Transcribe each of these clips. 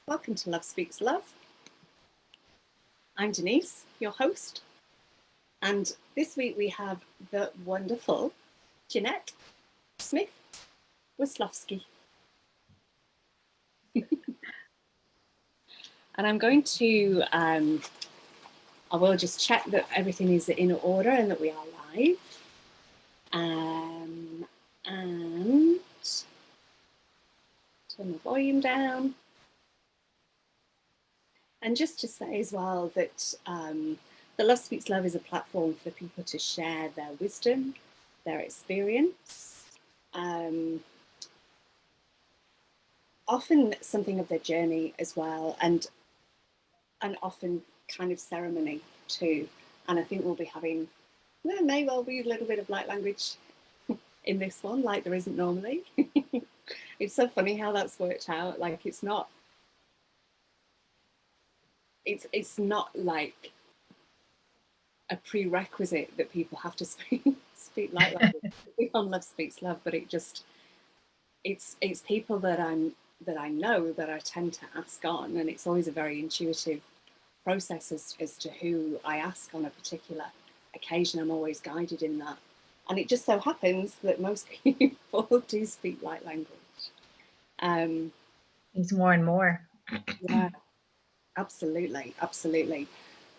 Welcome to Love Speaks Love. I'm Denise, your host, and this week we have the wonderful Jeannette Smith Wesolowski. And I'm going to, I will just check that everything is in order and that we are live. And turn the volume down. And just to say as well that the Love Speaks Love is a platform for people to share their wisdom, their experience, often something of their journey as well, and often kind of ceremony too. And I think we'll be having, there may well be a little bit of light language in this one, like there isn't normally. It's so funny how that's worked out. Like it's not like a prerequisite that people have to speak light language on Love Speaks Love, but it's people that I know that I tend to ask on, and it's always a very intuitive process as to who I ask on a particular occasion. I'm always guided in that, and it just so happens that most people do speak light language. It's more and more. Yeah, absolutely.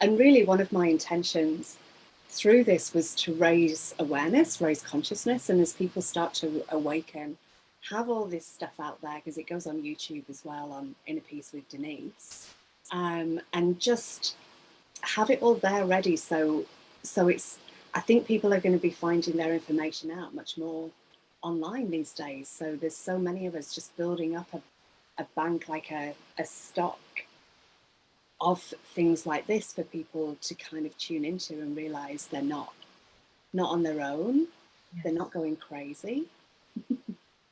And really, one of my intentions through this was to raise awareness, raise consciousness, and as people start to awaken, have all this stuff out there, because it goes on YouTube as well, on In a Piece with Denise, and just have it all there ready. So it's, I think people are going to be finding their information out much more online these days. So there's so many of us just building up a bank, like a stock of things like this for people to kind of tune into and realize they're not on their own. Yes. They're not going crazy.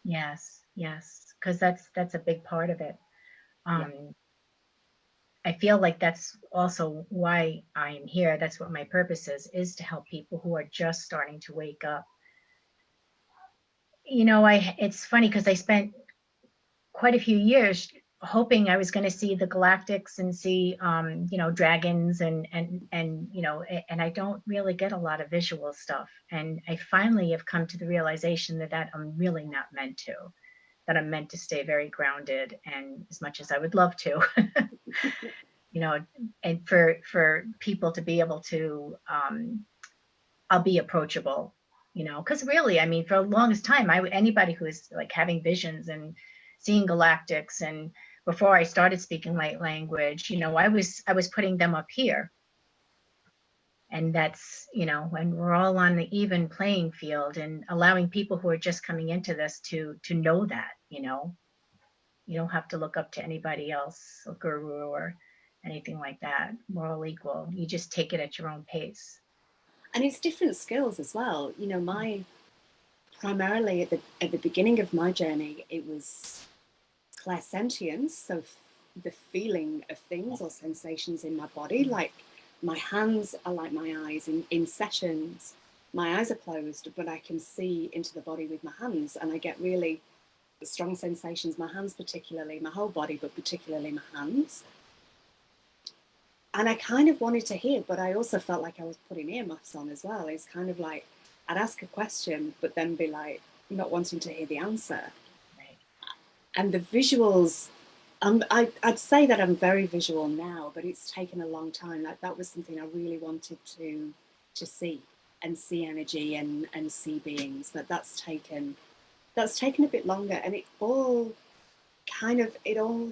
Yes, because that's a big part of it. I feel like that's also why I'm here. That's what my purpose is to help people who are just starting to wake up. You know, it's funny because I spent quite a few years hoping I was going to see the galactics and see dragons and and I don't really get a lot of visual stuff, and I finally have come to the realization that I'm really not meant to, that I'm meant to stay very grounded, and as much as I would love to and for people to be able to I'll be approachable, because really, I mean, for the longest time, anybody who is like having visions and seeing galactics, and before I started speaking light language, I was putting them up here, and that's when we're all on the even playing field, and allowing people who are just coming into this to know that you don't have to look up to anybody else, a guru or anything like that. We're all equal. You just take it at your own pace. And it's different skills as well. Primarily at the beginning of my journey, it was clairsentience, so the feeling of things or sensations in my body. Like my hands are like my eyes. In sessions, my eyes are closed, but I can see into the body with my hands, and I get really strong sensations, my hands particularly, my whole body, but particularly my hands. And I kind of wanted to hear, but I also felt like I was putting earmuffs on as well. It's kind of like I'd ask a question, but then be like not wanting to hear the answer. Right. And the visuals, I'd say that I'm very visual now, but it's taken a long time. Like that was something I really wanted to see, and see energy and see beings. But that's taken a bit longer, and it all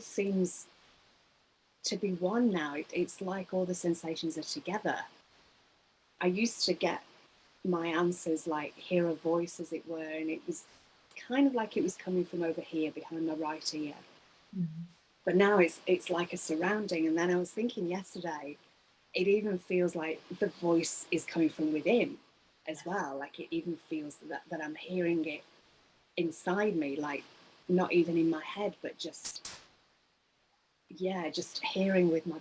seems to be one now. It's like all the sensations are together. I used to get my answers, like hear a voice as it were, and it was kind of like it was coming from over here behind my right ear. Mm-hmm. But now it's like a surrounding. And then I was thinking yesterday, it even feels like the voice is coming from within as well. Like it even feels that I'm hearing it inside me, like not even in my head, but just hearing with my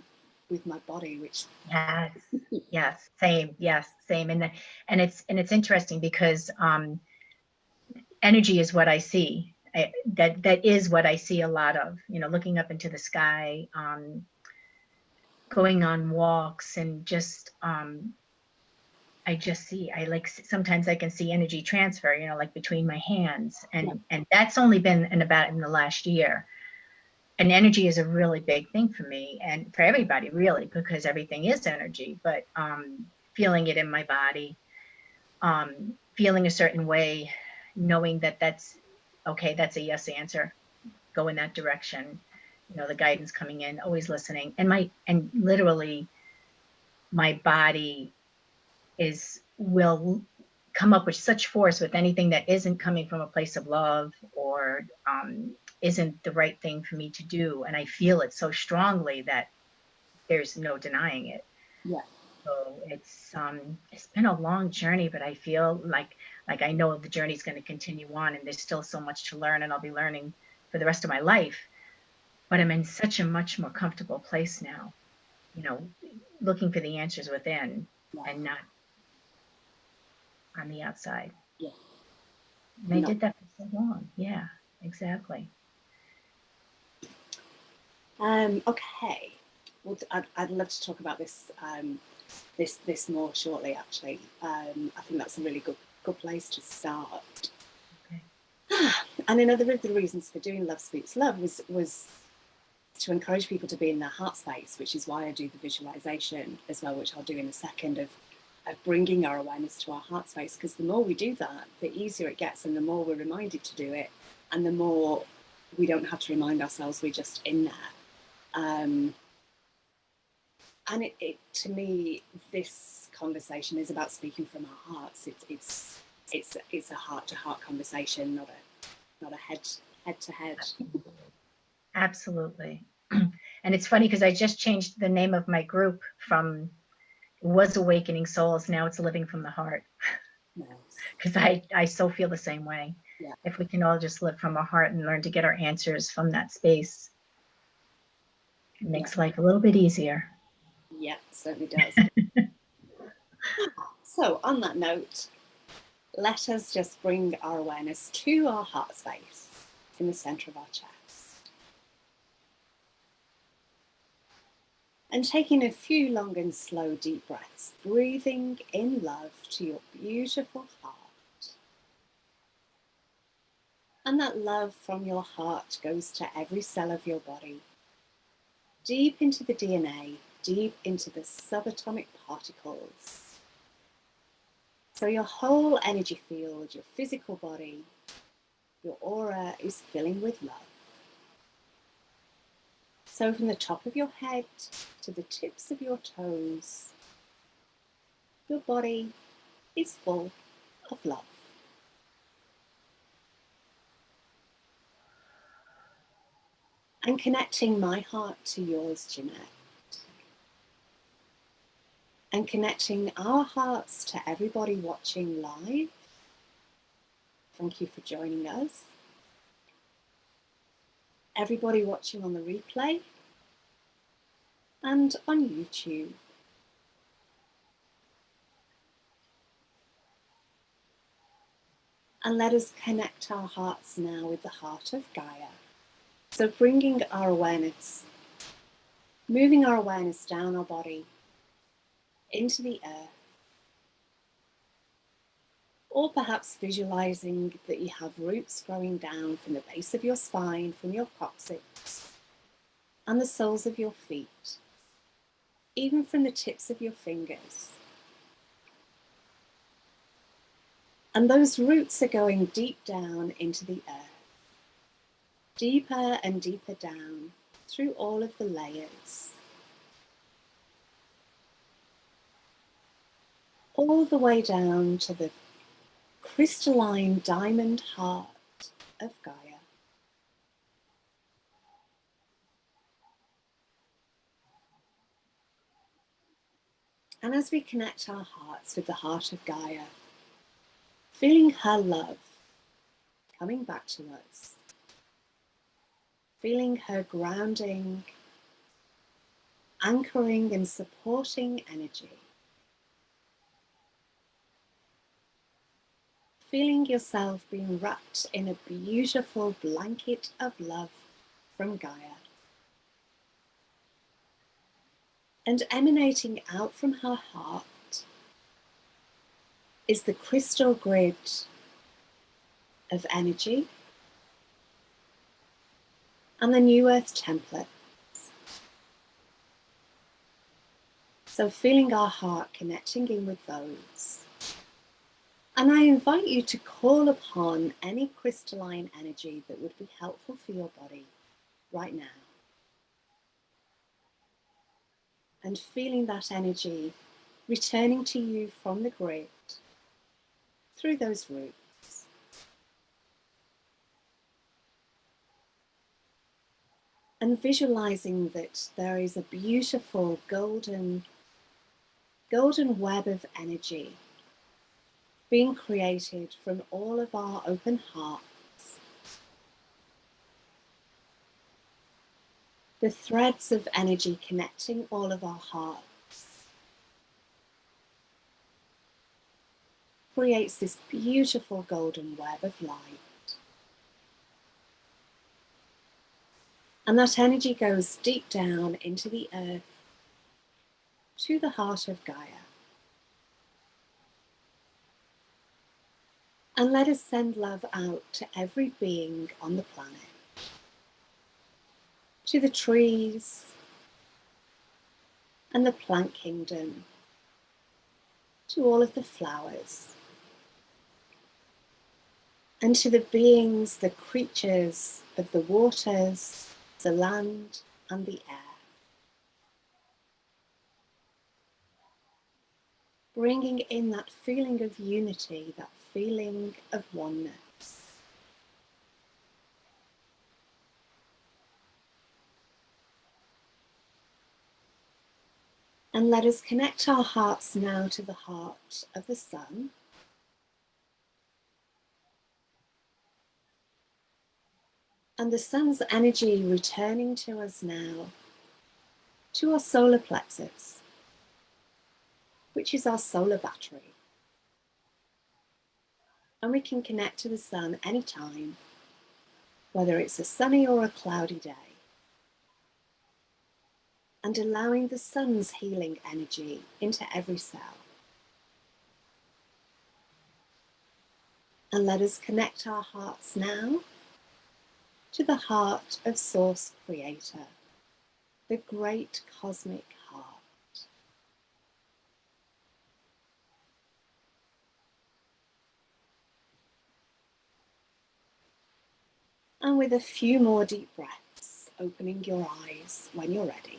body, which yes, same, and it's interesting because energy is what I see, that is what I see a lot of, looking up into the sky, going on walks, and just I just see, I like, sometimes I can see energy transfer, like between my hands, and that's only been in the last year. And energy is a really big thing for me and for everybody, really, because everything is energy. But feeling it in my body, feeling a certain way, knowing that that's okay, that's a yes answer, go in that direction, the guidance coming in, always listening. And literally my body will come up with such force with anything that isn't coming from a place of love, or isn't the right thing for me to do. And I feel it so strongly that there's no denying it. Yeah. So it's been a long journey, but I feel like I know the journey's going to continue on, and there's still so much to learn, and I'll be learning for the rest of my life. But I'm in such a much more comfortable place now, looking for the answers within, and not on the outside. Yeah. And I did that for so long. Yeah, exactly. Okay. Well, I'd love to talk about this this more shortly. Actually, I think that's a really good place to start. Okay. And another of the reasons for doing Love Speaks Love was to encourage people to be in their heart space, which is why I do the visualization as well, which I'll do in a second, of bringing our awareness to our heart space. Because the more we do that, the easier it gets, and the more we're reminded to do it, and the more we don't have to remind ourselves, we're just in there. And it to me, this conversation is about speaking from our hearts. It's a heart to heart conversation, not a head to head. Absolutely. And it's funny because I just changed the name of my group from, it was Awakening Souls, now it's Living from the Heart. Because I so feel the same way. Yeah. If we can all just live from our heart and learn to get our answers from that space, it makes life a little bit easier. Yeah, it certainly does. So on that note, let us just bring our awareness to our heart space in the center of our chest. And taking a few long and slow deep breaths, breathing in love to your beautiful heart. And that love from your heart goes to every cell of your body, deep into the DNA, deep into the subatomic particles. So your whole energy field, your physical body, your aura is filling with love. So from the top of your head to the tips of your toes, your body is full of love. And connecting my heart to yours, Jeannette. And connecting our hearts to everybody watching live. Thank you for joining us. Everybody watching on the replay and on YouTube. And let us connect our hearts now with the heart of Gaia. So bringing our awareness, moving our awareness down our body, into the earth, or perhaps visualizing that you have roots growing down from the base of your spine, from your coccyx, and the soles of your feet, even from the tips of your fingers. And those roots are going deep down into the earth, deeper and deeper down through all of the layers, all the way down to the crystalline diamond heart of Gaia. And as we connect our hearts with the heart of Gaia, feeling her love coming back to us, feeling her grounding, anchoring and supporting energy, feeling yourself being wrapped in a beautiful blanket of love from Gaia. And emanating out from her heart is the crystal grid of energy and the New Earth templates. So feeling our heart connecting in with those. And I invite you to call upon any crystalline energy that would be helpful for your body right now. And feeling that energy returning to you from the grid through those roots. And visualizing that there is a beautiful golden web of energy being created from all of our open hearts. The threads of energy connecting all of our hearts creates this beautiful golden web of light. And that energy goes deep down into the earth, to the heart of Gaia. And let us send love out to every being on the planet. To the trees and the plant kingdom, to all of the flowers, and to the beings, the creatures of the waters, the land and the air. Bringing in that feeling of unity, that feeling of oneness. And let us connect our hearts now to the heart of the sun. And the sun's energy returning to us now, to our solar plexus, which is our solar battery. And we can connect to the sun anytime, whether it's a sunny or a cloudy day. And allowing the sun's healing energy into every cell. And let us connect our hearts now to the heart of Source Creator, the great cosmic heart. And with a few more deep breaths, opening your eyes when you're ready.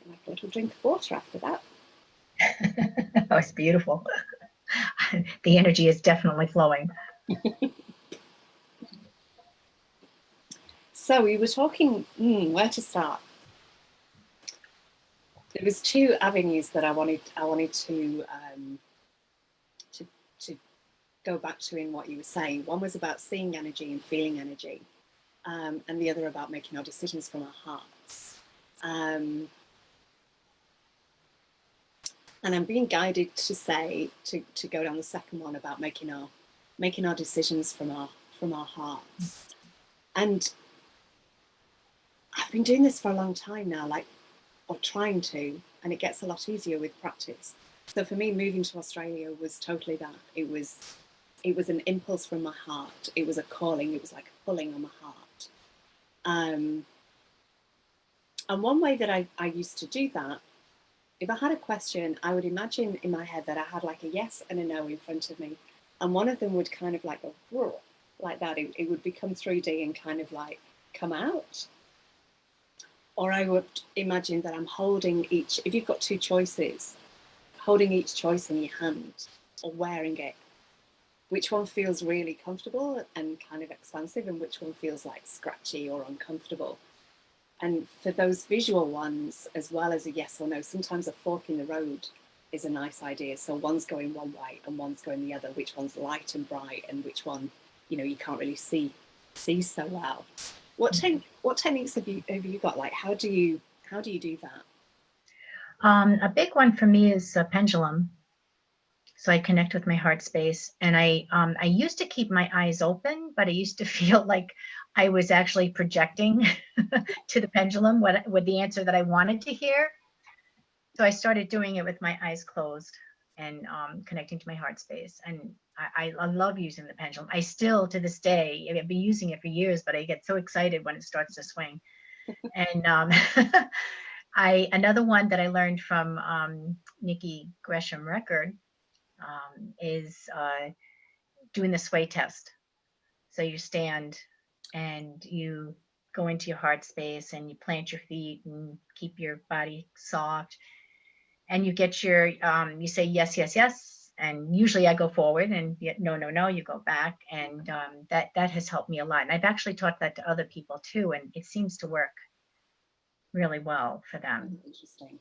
Like a little drink of water after that. Oh, it's beautiful. The energy is definitely flowing. So we were talking, where to start? There was two avenues that I wanted to go back to in what you were saying. One was about seeing energy and feeling energy, and the other about making our decisions from our hearts. And I'm being guided to say to go down the second one about making our decisions from our hearts. And I've been doing this for a long time now, or trying to, and it gets a lot easier with practice. So for me, moving to Australia was totally that. It was an impulse from my heart. It was a calling. It was like a pulling on my heart. And one way that I used to do that, if I had a question, I would imagine in my head that I had like a yes and a no in front of me. And one of them would kind of like go like that. It would become 3D and kind of like come out. Or I would imagine that I'm holding each, if you've got two choices, holding each choice in your hand or wearing it. Which one feels really comfortable and kind of expansive, and which one feels like scratchy or uncomfortable? And for those visual ones, as well as a yes or no, sometimes a fork in the road is a nice idea. So one's going one way and one's going the other, which one's light and bright and which one, you can't really see so well. What techniques have you got? Like, how do you do that? A big one for me is a pendulum. So I connect with my heart space, and I used to keep my eyes open, but I used to feel like I was actually projecting to the pendulum what the answer that I wanted to hear. So I started doing it with my eyes closed and connecting to my heart space. And I love using the pendulum. I still, to this day, I've been using it for years, but I get so excited when it starts to swing. And another one that I learned from Nikki Gresham Record is doing the sway test. So you stand and you go into your heart space and you plant your feet and keep your body soft, and you get your you say yes, yes, yes, and usually I go forward, and no, no, no, you go back, and that has helped me a lot. And I've actually taught that to other people too, and it seems to work really well for them. Interesting.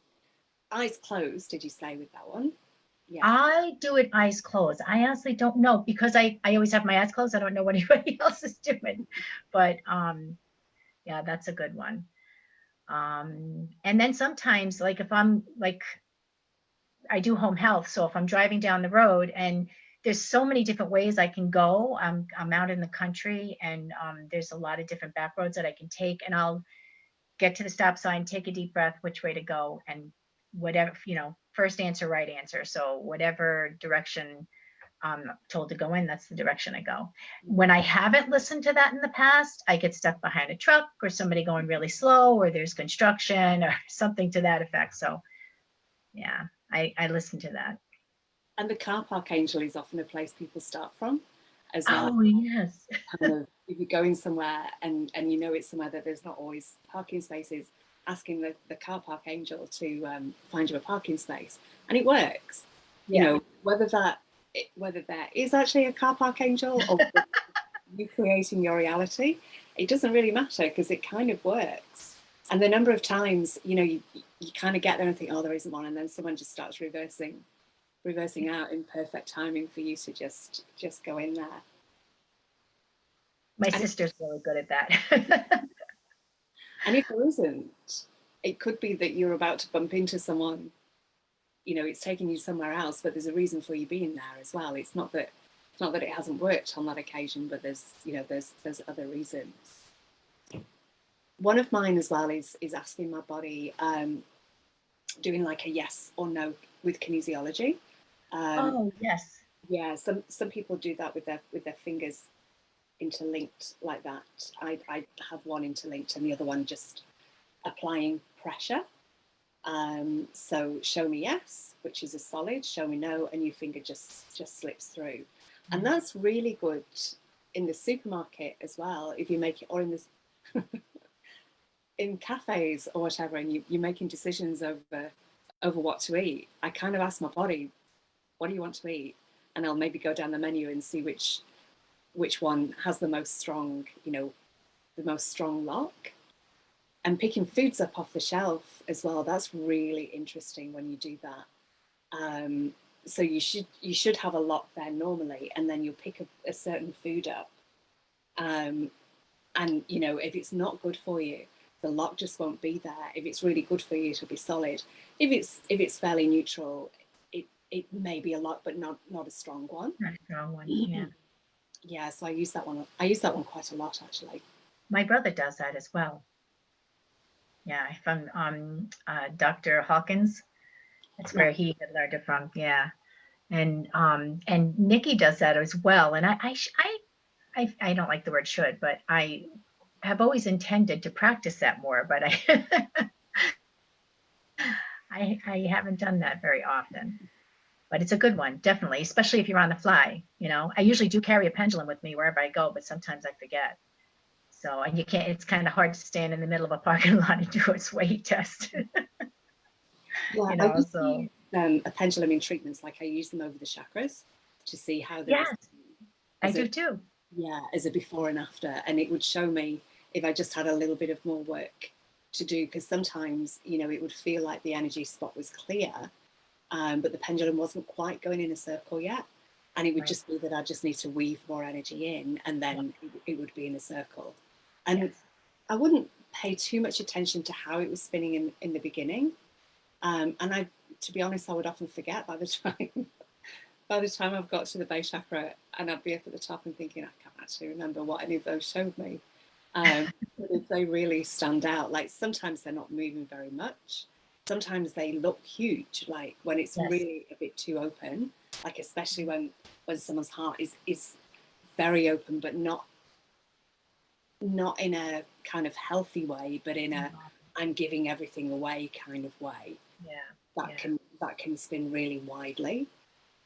Eyes closed, did you say, with that one? Yeah. I do it eyes closed. I honestly don't know, because I always have my eyes closed. I don't know what anybody else is doing, but yeah, that's a good one. And then sometimes, like if I'm like, I do home health, so if I'm driving down the road and there's so many different ways I can go. I'm out in the country, and there's a lot of different back roads that I can take, and I'll get to the stop sign, take a deep breath, which way to go, and whatever, first answer, right answer. So whatever direction I'm told to go in, that's the direction I go. When I haven't listened to that in the past, I get stuck behind a truck or somebody going really slow, or there's construction or something to that effect. So yeah, I listen to that. And the car park angel is often a place people start from as well. Oh yes. Kind of, if you're going somewhere and you know it's somewhere that there's not always parking spaces, asking the car park angel to find you a parking space, and it works. Yeah. Whether there is actually a car park angel or you creating your reality, it doesn't really matter, because it kind of works. And the number of times, you kind of get there and think, oh, there isn't one, and then someone just starts reversing out in perfect timing for you to just go in there. My sister's really good at that. And if there isn't, it could be that you're about to bump into someone, it's taking you somewhere else, but there's a reason for you being there as well. It's not that it hasn't worked on that occasion, but there's other reasons. One of mine as well is asking my body, doing like a yes or no with kinesiology. Oh yes. Yeah, some people do that with their fingers interlinked like that. I have one interlinked and the other one just applying pressure. So show me yes, which is a solid, show me no, and your finger just slips through. And that's really good in the supermarket as well, if you make it, or in this in cafes or whatever, and you're making decisions over what to eat. I kind of ask my body, what do you want to eat? And I'll maybe go down the menu and see which one has the most strong, the most strong lock. And picking foods up off the shelf as well, that's really interesting when you do that. So you should have a lock there normally, and then you'll pick a certain food up. And if it's not good for you, the lock just won't be there. If it's really good for you, it'll be solid. If it's fairly neutral, it may be a lock, but not a strong one. Not a strong one. Yeah. Yeah, so I use that one. I use that one quite a lot, actually. My brother does that as well. Yeah, from Dr. Hawkins. That's where he had learned it from. Yeah, and Nikki does that as well. And I don't like the word should, but I have always intended to practice that more. But I haven't done that very often. But it's a good one, definitely, especially if you're on the fly. I usually do carry a pendulum with me wherever I go, but sometimes I forget. So, and you can't, it's kind of hard to stand in the middle of a parking lot and do a sway test. Yeah, I use a pendulum in treatments, like I use them over the chakras to see how they. Yes, I do too. Yeah, as a before and after, and it would show me if I just had a little bit of more work to do, because sometimes it would feel like the energy spot was clear, but the pendulum wasn't quite going in a circle yet, and it would just be that I just need to weave more energy in, and then it would be in a circle. And I wouldn't pay too much attention to how it was spinning in the beginning. And I, to be honest, I would often forget by the time I've got to the base chakra, and I'd be up at the top and thinking, I can't actually remember what any of those showed me. But if they really stand out, like sometimes they're not moving very much. Sometimes they look huge, like when it's Yes. really a bit too open, like especially when someone's heart is very open, but not in a kind of healthy way, but in a I'm giving everything away kind of way. Yeah. That Yeah. can spin really widely.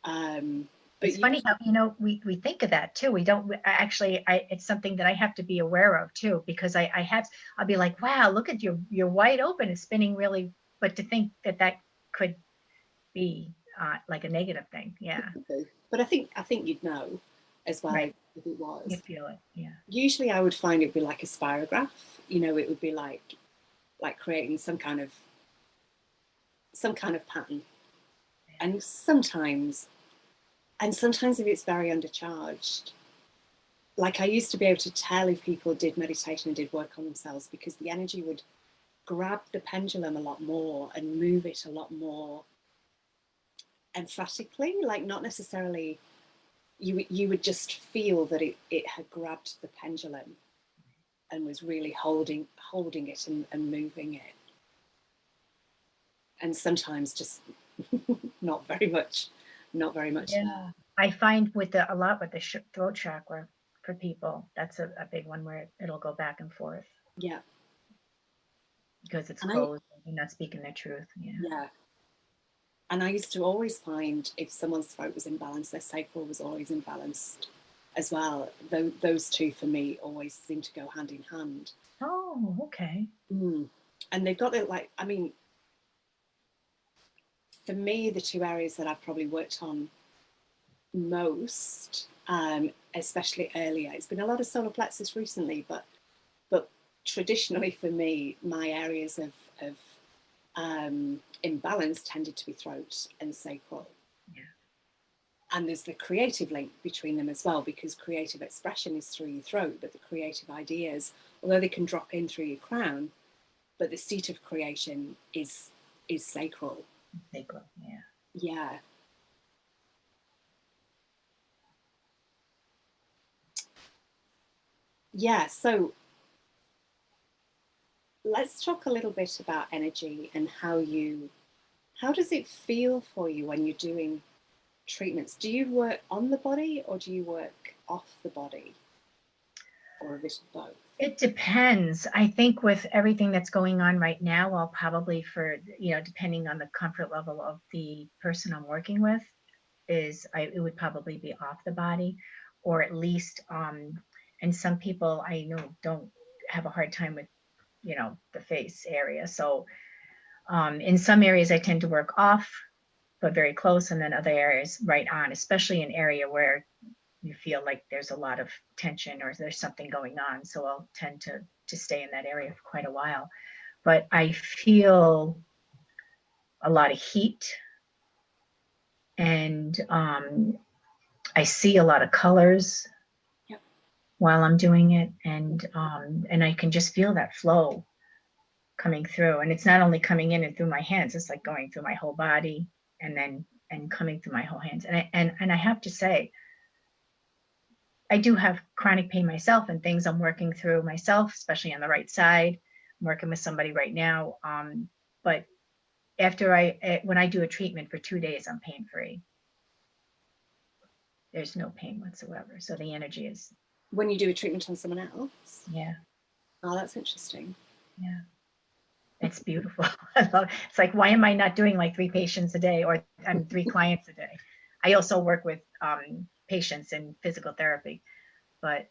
But It's funny how, we think of that too. We don't actually, it's something that I have to be aware of too, because I'll be like, wow, look at you're wide open. It's spinning really, but to think that that could be like a negative thing. Yeah. but I think you'd know as well Right. if it You was. feel it. Yeah. Usually I would find it'd be like a spirograph. It would be like creating some kind of pattern. And sometimes if it's very undercharged, like I used to be able to tell if people did meditation and did work on themselves, because the energy would grab the pendulum a lot more and move it a lot more emphatically, like not necessarily. You would just feel that it had grabbed the pendulum and was really holding it and moving it, and sometimes just not very much, not very much at all. Yeah. I find a lot with the throat chakra for people, that's a big one where it'll go back and forth Yeah. because it's And I closed and you're not speaking their truth. Yeah. yeah and I used to always find if someone's throat was imbalanced, their sacral was always imbalanced as well. Those two for me always seem to go hand in hand. Oh, okay. Mm. And they've got it, like, I mean, for me, the two areas that I've probably worked on most, especially earlier, it's been a lot of solar plexus recently, but traditionally for me, my areas of imbalance tended to be throat and sacral. Yeah. And there's the creative link between them as well, because creative expression is through your throat, but the creative ideas, although they can drop in through your crown, but the seat of creation is sacral. Sacral. Yeah. Yeah. Yeah. So let's talk a little bit about energy and how does it feel for you when you're doing treatments? Do you work on the body or do you work off the body, or a bit of both? It depends. I think with everything that's going on right now, I'll probably depending on the comfort level of the person I'm working with, it would probably be off the body, or at least, and some people I know don't have a hard time with, the face area. So in some areas I tend to work off, but very close, and then other areas right on, especially an area where you feel like there's a lot of tension or there's something going on. So I'll tend to stay in that area for quite a while. But I feel a lot of heat, and I see a lot of colors Yep. while I'm doing it, and I can just feel that flow coming through. And it's not only coming in and through my hands; it's like going through my whole body, and coming through my whole hands. And I have to say, I do have chronic pain myself and things I'm working through myself, especially on the right side. I'm working with somebody right now. But when I do a treatment for 2 days, I'm pain free. There's no pain whatsoever. So the energy is, When you do a treatment on someone else? yeah, Oh, that's interesting. yeah. It's beautiful. I love it. It's like, why am I not doing like 3 patients a day, or 3 clients a day? I also work with patients in physical therapy, but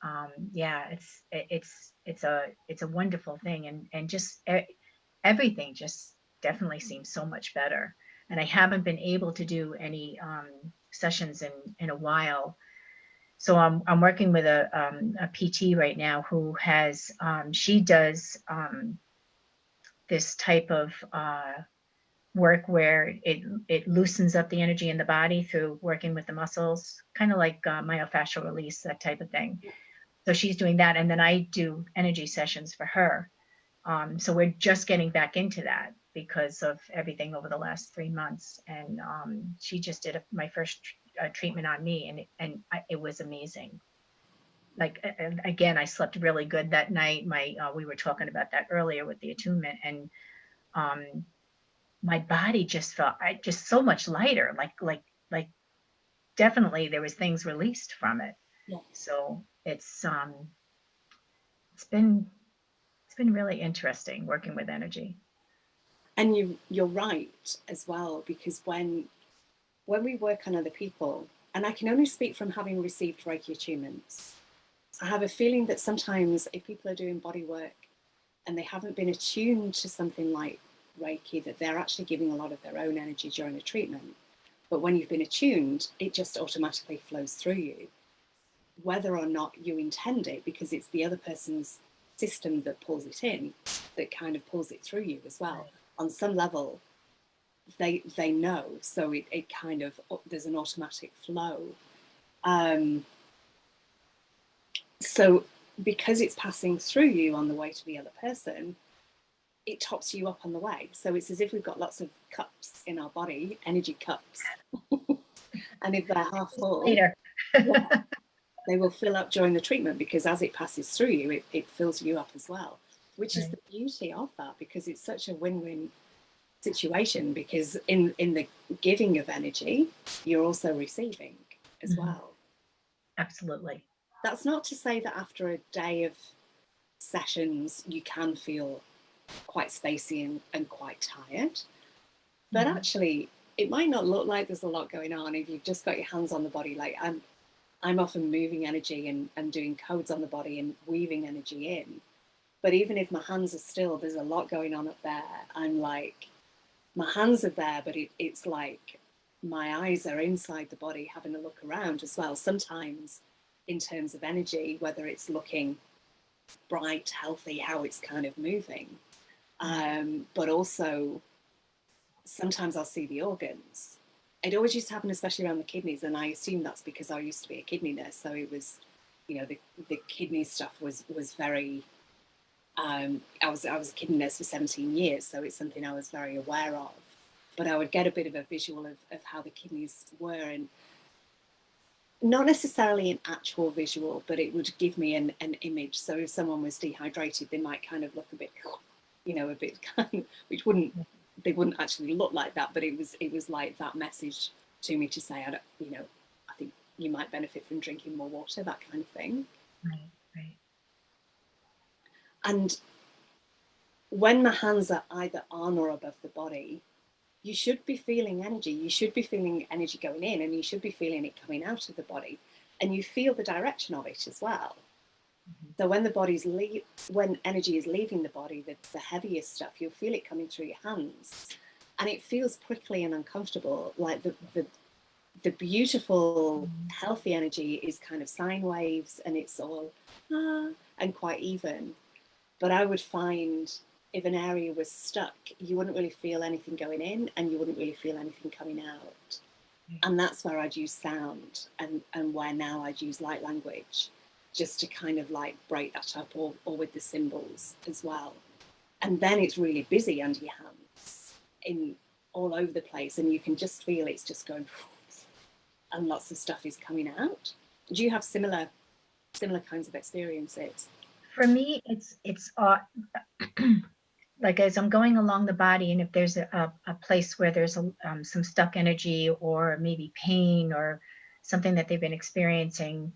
yeah, it's a wonderful thing, and just everything just definitely seems so much better. And I haven't been able to do any sessions in a while, so I'm working with a PT right now who has she does this type of work where it loosens up the energy in the body through working with the muscles, kind of like myofascial release, that type of thing. So she's doing that, and then I do energy sessions for her. So we're just getting back into that because of everything over the last 3 months. And she just did my first treatment on me, and it was amazing. Like again, I slept really good that night. We were talking about that earlier with the attunement, and um, my body just felt just so much lighter. Like definitely there was things released from it. Yeah. So it's been really interesting working with energy. And you're right as well, because when we work on other people, and I can only speak from having received Reiki attunements, I have a feeling that sometimes if people are doing body work and they haven't been attuned to something like Reiki, that they're actually giving a lot of their own energy during a treatment. But when you've been attuned, it just automatically flows through you, whether or not you intend it, because it's the other person's system that pulls it in, that kind of pulls it through you as well. On some level, they know, so it kind of, there's an automatic flow. So because it's passing through you on the way to the other person, it tops you up on the way. So it's as if we've got lots of cups in our body, energy cups. And if they're half full, Later. yeah, they will fill up during the treatment, because as it passes through you, it fills you up as well, which is the beauty of that, because it's such a win-win situation, because in the giving of energy, you're also receiving as well. Absolutely. That's not to say that after a day of sessions you can feel quite spacey and quite tired, but actually it might not look like there's a lot going on if you've just got your hands on the body. Like I'm often moving energy and doing codes on the body and weaving energy in, but even if my hands are still, there's a lot going on up there. I'm like, my hands are there, but it's like my eyes are inside the body having a look around as well, sometimes in terms of energy, whether it's looking bright, healthy, how it's kind of moving, but also sometimes I'll see the organs. It always used to happen, especially around the kidneys, and I assume that's because I used to be a kidney nurse, so it was, you know, the kidney stuff was very. I was a kidney nurse for 17 years, so it's something I was very aware of. But I would get a bit of a visual of how the kidneys were, and not necessarily an actual visual, but it would give me an image. So if someone was dehydrated, they might kind of look a bit, you know, a bit kind of, which they wouldn't actually look like that, but it was like that message to me to say, I think you might benefit from drinking more water, that kind of thing. Right. And when my hands are either on or above the body, you should be feeling energy. You should be feeling energy going in, and you should be feeling it coming out of the body, and you feel the direction of it as well. So when when energy is leaving the body, the heaviest stuff, you'll feel it coming through your hands, and it feels prickly and uncomfortable. Like the beautiful, healthy energy is kind of sine waves, and it's all and quite even. But I would find if an area was stuck, you wouldn't really feel anything going in, and you wouldn't really feel anything coming out. And that's where I'd use sound, and where now I'd use light language, just to kind of like break that up, or with the symbols as well. And then it's really busy under your hands, in all over the place, and you can just feel it's just going, and lots of stuff is coming out. Do you have similar kinds of experiences? For me, it's like as I'm going along the body, and if there's a place where there's some stuck energy or maybe pain or something that they've been experiencing,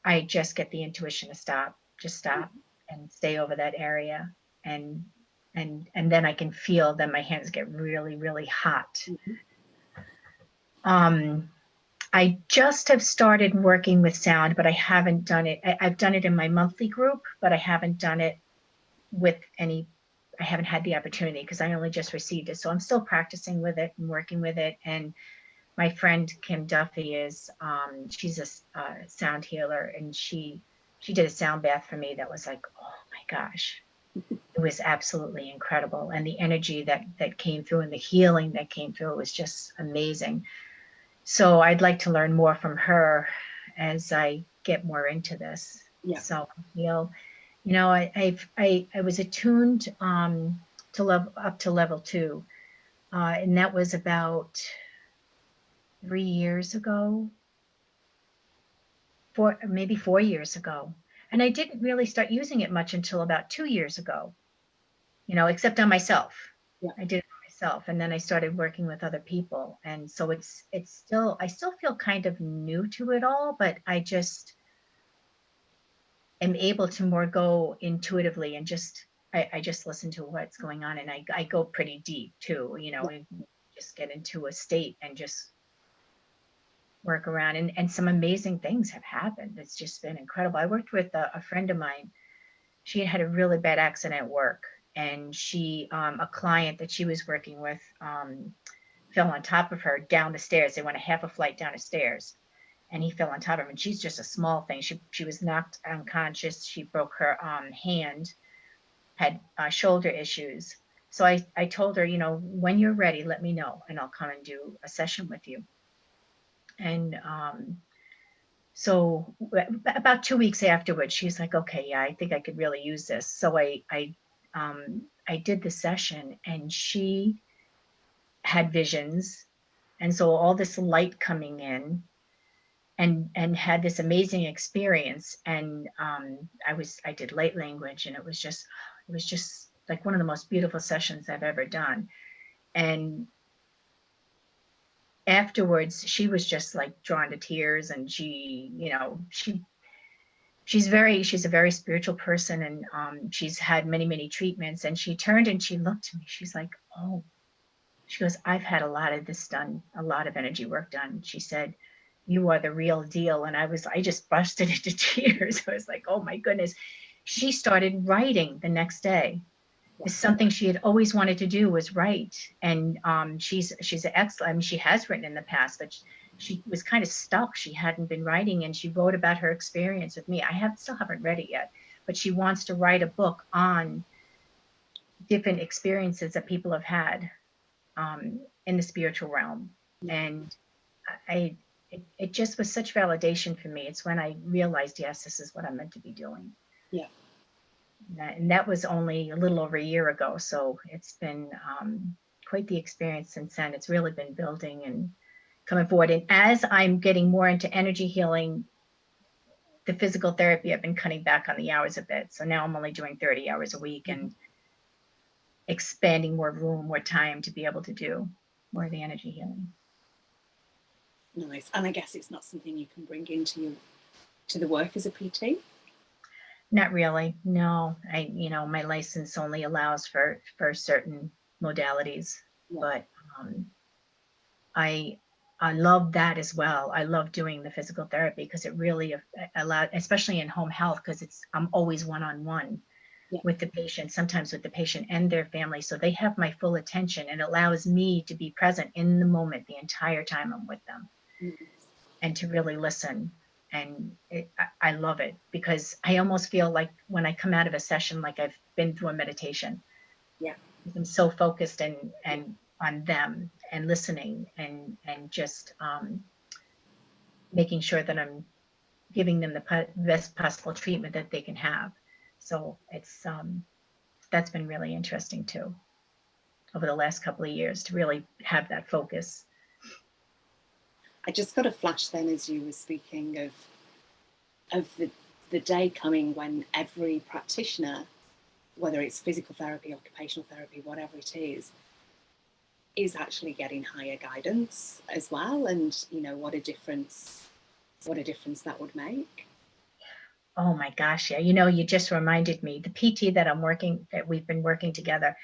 I just get the intuition to just stop and stay over that area. And then I can feel that my hands get really, really hot. I just have started working with sound, but I haven't done it. I've done it in my monthly group, but I haven't done it with I haven't had the opportunity because I only just received it. So I'm still practicing with it and working with it. And my friend Kim Duffy she's a sound healer, and she did a sound bath for me that was like, oh my gosh, it was absolutely incredible. And the energy that came through and the healing that came through was just amazing. So I'd like to learn more from her as I get more into this. Yeah. So I feel, I was attuned to level up to level 2, and that was about 3 years ago, maybe 4 years ago. And I didn't really start using it much until about 2 years ago, except on myself. Yeah. I did it on myself, and then I started working with other people. And so I still feel kind of new to it all, but I just am able to more go intuitively and I just listen to what's going on, and I go pretty deep too, Yeah. and just get into a state and just work around, and some amazing things have happened. It's just been incredible. I worked with a friend of mine. She had a really bad accident at work, and a client that she was working with, fell on top of her down the stairs. They went a half a flight down the stairs, and he fell on top of her. And she's just a small thing. She was knocked unconscious. She broke her hand, had shoulder issues. So I told her, when you're ready, let me know, and I'll come and do a session with you. And so about 2 weeks afterwards, she's like, okay, yeah, I think I could really use this. So I did the session, and she had visions, and so all this light coming in, and had this amazing experience. And I did light language, and it was just like one of the most beautiful sessions I've ever done. And afterwards, she was just like drawn to tears, and she's a very spiritual person, and she's had many, many treatments. And she turned and she looked to me. She's like, oh, she goes, I've had a lot of this done, a lot of energy work done. She said, you are the real deal. And I just busted into tears. I was like, oh my goodness. She started writing the next day. Yeah. It's something she had always wanted to do, was write. And she's an excellent, I mean, she has written in the past, but she was kind of stuck. She hadn't been writing, and she wrote about her experience with me. Still haven't read it yet, but she wants to write a book on different experiences that people have had in the spiritual realm. Yeah. And I, it just was such validation for me. It's when I realized, yes, this is what I'm meant to be doing. Yeah. And that was only a little over a year ago. So it's been quite the experience since then. It's really been building and coming forward. And as I'm getting more into energy healing, the physical therapy, I've been cutting back on the hours a bit. So now I'm only doing 30 hours a week, Mm-hmm. and expanding more room, more time to be able to do more of the energy healing. Nice. And I guess it's not something you can bring into to the work as a PT. Not really. No, my license only allows for certain modalities, Yeah. but I I love that as well. I love doing the physical therapy because it really allowed, especially in home health, because I'm always one-on-one Yeah. with the patient, sometimes with the patient and their family, so they have my full attention, and it allows me to be present in the moment the entire time I'm with them, Nice. and to really listen. And I love it because I almost feel like when I come out of a session, like I've been through a meditation. Yeah. I'm so focused Yeah. and on them, and listening, and just making sure that I'm giving them the best possible treatment that they can have. So that's been really interesting too over the last couple of years, to really have that focus. I just got a flash then as you were speaking of the day coming when every practitioner, whether it's physical therapy, occupational therapy, whatever it is actually getting higher guidance as well. And what a difference that would make. Oh my gosh, yeah. You just reminded me, the PT that we've been working together,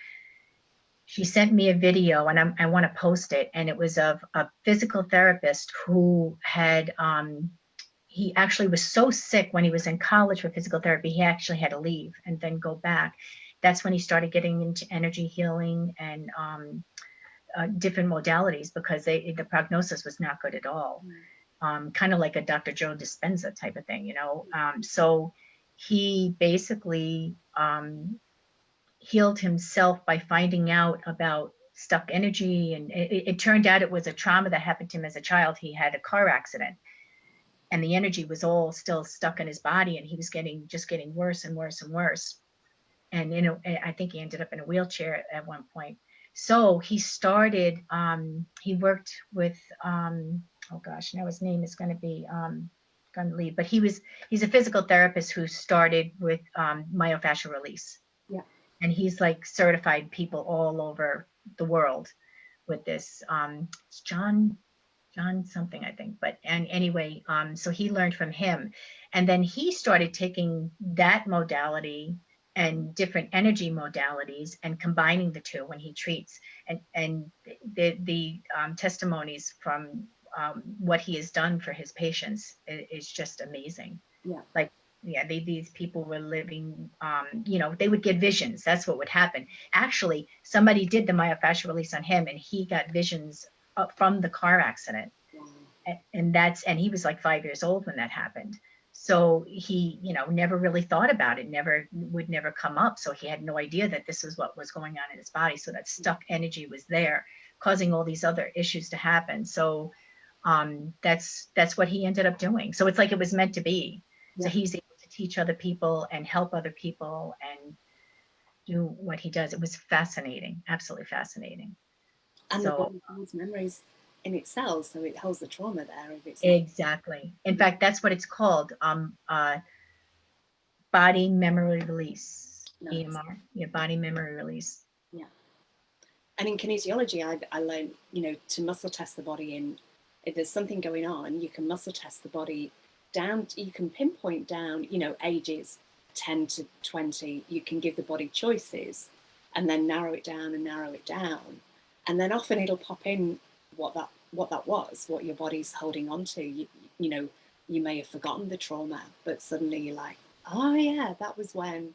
she sent me a video, and I want to post it. And it was of a physical therapist who had, he actually was so sick when he was in college for physical therapy, he actually had to leave and then go back. That's when he started getting into energy healing and different modalities, because the prognosis was not good at all. Kind of like a Dr. Joe Dispenza type of thing. So he basically healed himself by finding out about stuck energy. And it turned out it was a trauma that happened to him as a child. He had a car accident, and the energy was all still stuck in his body, and he was just getting worse and worse and worse. And I think he ended up in a wheelchair at one point. So he started. He worked with. Oh gosh, now his name is going to be going to leave. But he's a physical therapist who started with myofascial release. Yeah. And he's like certified people all over the world with this. It's John something, I think. But and anyway, so he learned from him, and then he started taking that modality and different energy modalities and combining the two when he treats. And the testimonies from what he has done for his patients is just amazing. Yeah. Like, yeah, these people were living, they would get visions. That's what would happen. Actually, somebody did the myofascial release on him, and he got visions from the car accident. Wow. And he was like 5 years old when that happened. So he, never really thought about it, would never come up. So he had no idea that this is what was going on in his body. So that stuck energy was there, causing all these other issues to happen. So that's what he ended up doing. So it's like it was meant to be. Yeah. So he's able to teach other people and help other people and do what he does. It was fascinating, absolutely fascinating. And So, the body holds memories in itself, so it holds the trauma there if it's not. exactly. In fact, that's what it's called. Body memory release. No, EMR. Yeah, body memory release. yeah. And in kinesiology, I learned, to muscle test the body if there's something going on, you can muscle test the body down, you can pinpoint down, ages 10 to 20, you can give the body choices and then narrow it down and narrow it down. And then often it'll pop in what that was, what your body's holding on to. You may have forgotten the trauma, but suddenly you're like, oh yeah, that was when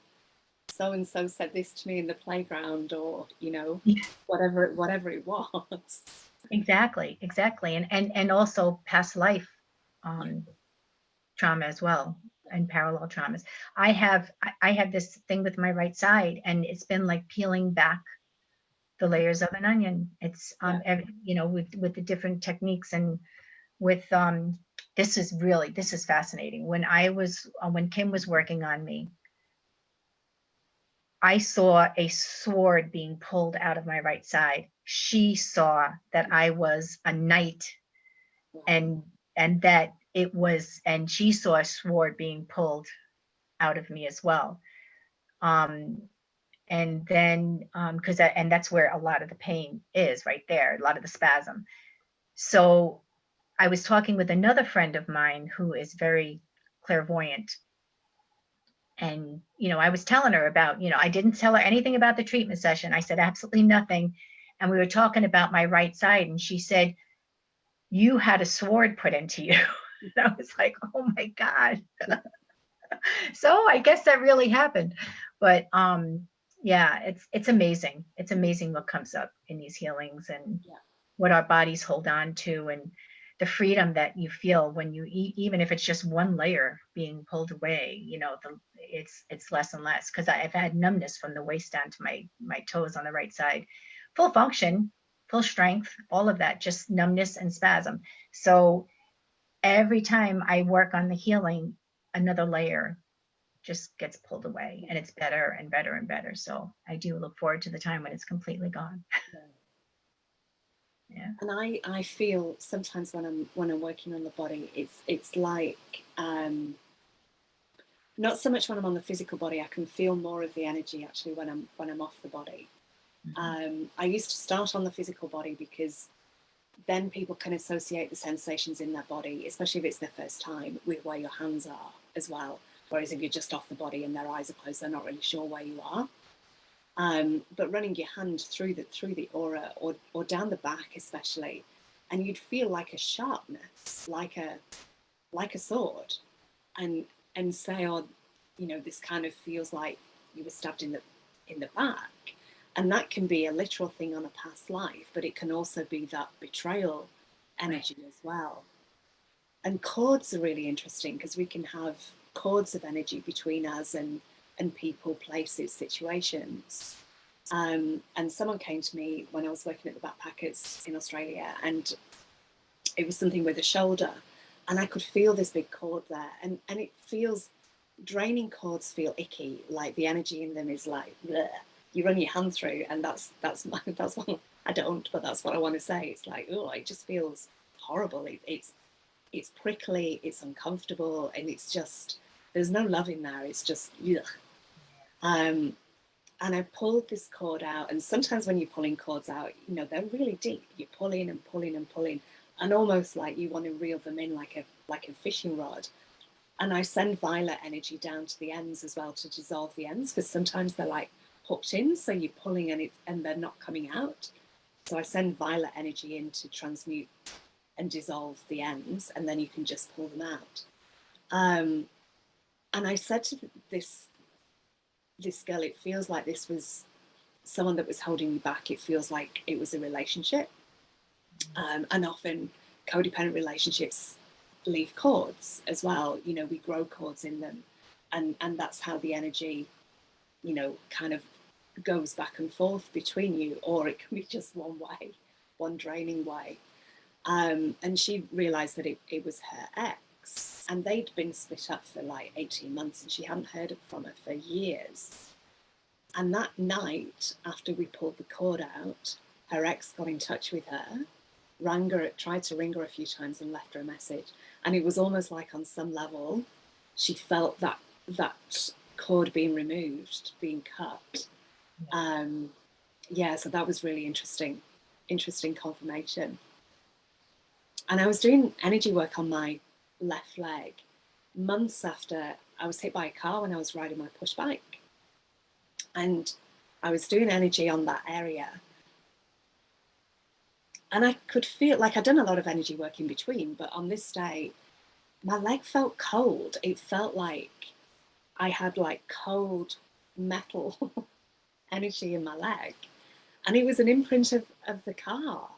so and so said this to me in the playground, or whatever it was. Exactly. And also past life trauma as well, and parallel traumas. I have this thing with my right side, and it's been like peeling back the layers of an onion. It's with the different techniques, and with this is fascinating. When Kim was working on me, I saw a sword being pulled out of my right side. She saw that I was a knight, and that it was, and she saw a sword being pulled out of me as well. And then and that's where a lot of the pain is, right there, a lot of the spasm. So I was talking with another friend of mine who is very clairvoyant. And, I was telling her about, I didn't tell her anything about the treatment session. I said absolutely nothing. And we were talking about my right side. And she said, you had a sword put into you. And I was like, oh my God. So I guess that really happened. But yeah, it's amazing. It's amazing what comes up in these healings, and what our bodies hold on to, and the freedom that you feel when you eat, even if it's just one layer being pulled away, it's less and less, because I've had numbness from the waist down to my toes on the right side, full function, full strength, all of that, just numbness and spasm. So every time I work on the healing, another layer just gets pulled away, and it's better and better and better. So I do look forward to the time when it's completely gone. Yeah. And I feel sometimes when I'm working on the body, it's like not so much when I'm on the physical body. I can feel more of the energy actually when I'm off the body. Mm-hmm. I used to start on the physical body because then people can associate the sensations in their body, especially if it's their first time, with where your hands are as well. Whereas if you're just off the body and their eyes are closed, they're not really sure where you are. But running your hand through the aura, or down the back especially, and you'd feel like a sharpness, like a sword, and say, oh, this kind of feels like you were stabbed in the back. And that can be a literal thing on a past life, but it can also be that betrayal energy as well. And chords are really interesting because we can have chords of energy between us and people, places, situations. And someone came to me when I was working at the backpackers in Australia, and it was something with the shoulder. and I could feel this big cord there, and it feels, draining cords feel icky, like the energy in them is like bleh. You run your hand through, and that's what I don't, but that's what I want to say. It's like, oh, it just feels horrible. It's prickly, it's uncomfortable, and it's just, there's no love in there. It's just ugh. Um, and I pulled this cord out, and sometimes when you're pulling cords out, you know, they're really deep. You're pulling and pulling and pulling, and almost like you want to reel them in like a fishing rod. And I send violet energy down to the ends as well to dissolve the ends, because sometimes they're like hooked in, so you're pulling and they're not coming out. So I send violet energy in to transmute and dissolve the ends, and then you can just pull them out. Um, and I said to this girl, it feels like this was someone that was holding you back. It feels like it was a relationship, and often codependent relationships leave cords as well. You know, we grow cords in them, and that's how the energy, you know, kind of goes back and forth between you, or it can be just one way, one draining way. And she realized that it was her ex, and they'd been split up for like 18 months, and she hadn't heard from her for years. And that night, after we pulled the cord out, her ex got in touch with her, rang her, tried to ring her a few times, and left her a message. And it was almost like on some level, she felt that cord being removed, being cut. Yeah, so that was really interesting confirmation. And I was doing energy work on my left leg months after I was hit by a car when I was riding my push bike. And I was doing energy on that area. And I could feel like I'd done a lot of energy work in between, but on this day, my leg felt cold. It felt like I had like cold metal energy in my leg. And it was an imprint of the car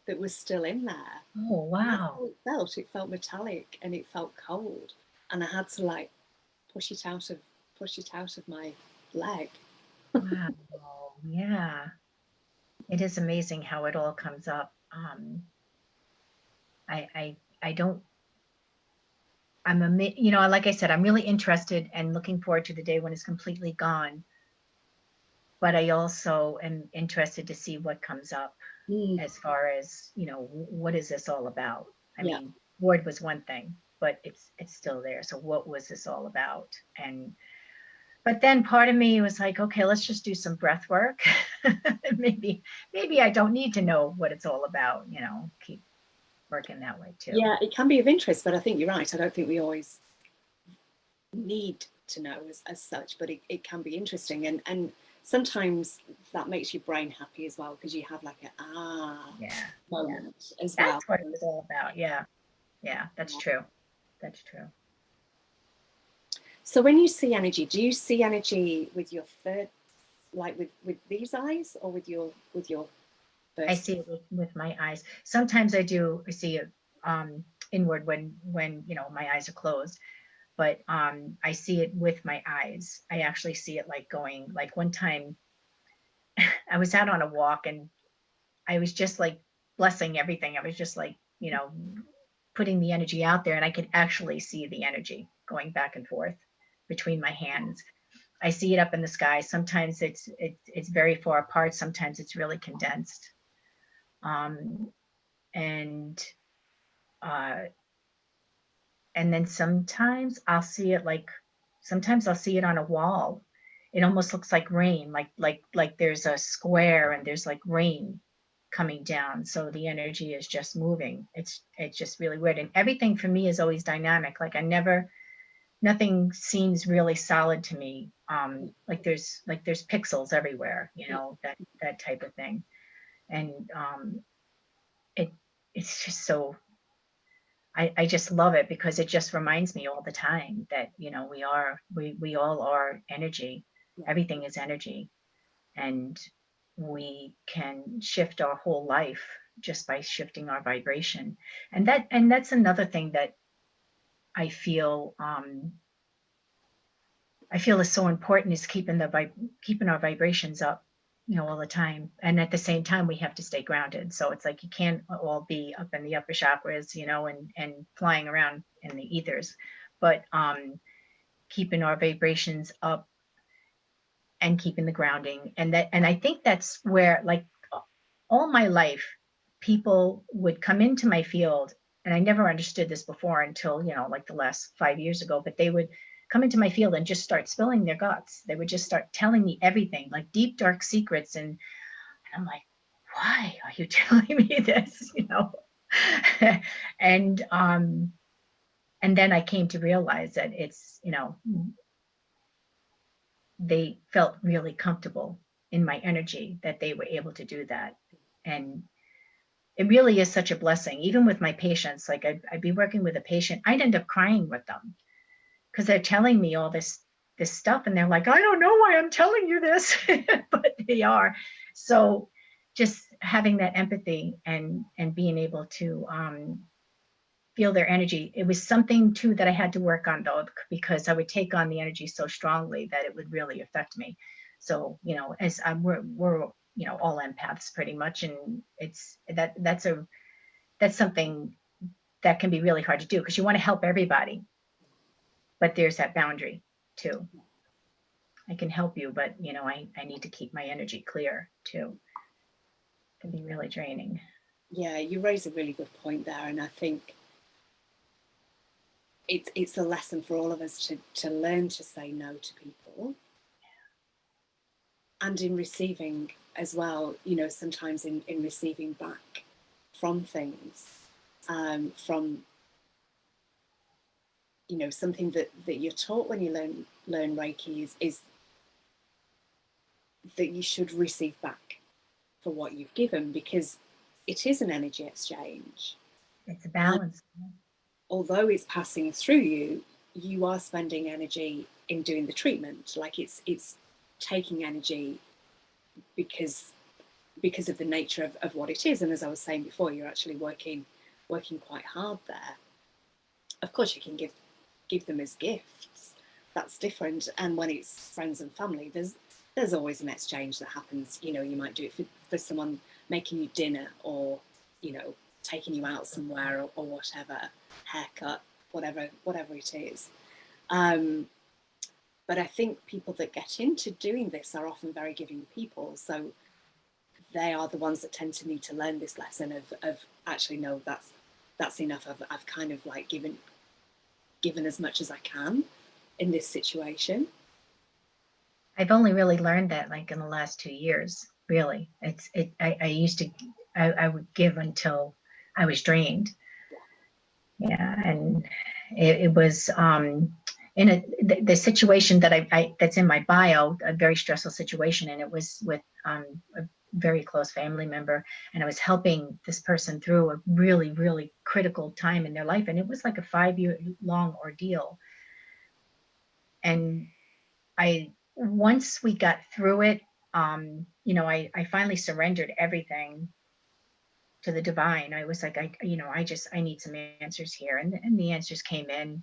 that was still in there. Oh, And that's wow. how it felt. It felt metallic and it felt cold. And I had to like push it out of my leg. Wow. Yeah. It is amazing how it all comes up. I don't, you know, like I said, I'm really interested and looking forward to the day when it's completely gone. But I also am interested to see what comes up Mm, as far as, you know, what is this all about? I yeah. mean, word was one thing, but it's still there. So what was this all about? And but then part of me was like, okay, let's just do some breath work. maybe maybe I don't need to know what it's all about, you know, keep working that way too. Yeah, it can be of interest, but I think you're right. I don't think we always need to know as such, but it can be interesting. And sometimes that makes your brain happy as well, because you have like a Yeah. Yeah. moment as well. That's what it was all about. Yeah. Yeah, that's true. That's true. So when you see energy, do you see energy with your third, like with these eyes, or with your I first? see it with my eyes. Sometimes I do see it inward when you know my eyes are closed, but I see it with my eyes. I actually see it like going like one time I was out on a walk and I was just like blessing everything. I was just like, you know, putting the energy out there and I could actually see the energy going back and forth between my hands. I see it up in the sky. Sometimes it's very far apart. Sometimes it's really condensed. Um, and uh, and then sometimes I'll see it on a wall. It almost looks like rain, like there's a square and there's like rain coming down. So the energy is just moving. It's just really weird. And everything for me is always dynamic. Like I never nothing seems really solid to me. Like there's pixels everywhere, you know, that type of thing. And it it's just so I just love it because it just reminds me all the time that, you know, we all are energy. Yeah, Everything is energy. And we can shift our whole life just by shifting our vibration. And that's another thing that I feel I feel is so important is keeping our vibrations up, all the time. And at the same time, we have to stay grounded. So it's like you can't all be up in the upper chakras, and flying around in the ethers, but keeping our vibrations up and keeping the grounding. And I think that's where, like, all my life, people would come into my field, and I never understood this before until, like the last 5 years ago, but they would come into my field and just start spilling their guts. They would just start telling me everything, like deep, dark secrets. And I'm like, why are you telling me this? And and then I came to realize that it's, they felt really comfortable in my energy, that they were able to do that. And it really is such a blessing. Even with my patients, like I'd be working with a patient, I'd end up crying with them because they're telling me all this stuff, and they're like, I don't know why I'm telling you this, but they are. So just having that empathy and being able to feel their energy. It was something too that I had to work on, though, because I would take on the energy so strongly that it would really affect me. So, as we're all empaths pretty much, and that's something that can be really hard to do because you want to help everybody, but there's that boundary too. I can help you, but I need to keep my energy clear too. It can be really draining. Yeah, you raise a really good point there, and I think it's a lesson for all of us to learn to say no to people, and in receiving as well. Sometimes in receiving back from things, from something that you're taught when you learn Reiki is that you should receive back for what you've given, because it is an energy exchange. It's a balance. Although it's passing through you, you are spending energy in doing the treatment. Like it's taking energy because of the nature of what it is. And as I was saying before, you're actually working quite hard there. Of course, you can give them as gifts. That's different. And when it's friends and family, there's always an exchange that happens. You might do it for someone making you dinner, or taking you out somewhere, or whatever, haircut, whatever it is. But I think people that get into doing this are often very giving people. So they are the ones that tend to need to learn this lesson of actually, no, that's enough. I've kind of like given as much as I can in this situation. I've only really learned that like in the last 2 years. Really, I used to, I would give until I was drained. Yeah, and it was in the situation that I that's in my bio, a very stressful situation, and it was with a very close family member, and I was helping this person through a really, really critical time in their life, and it was like a 5-year long ordeal. And once we got through it, I finally surrendered everything to the divine. I was like, I need some answers here. And the answers came in,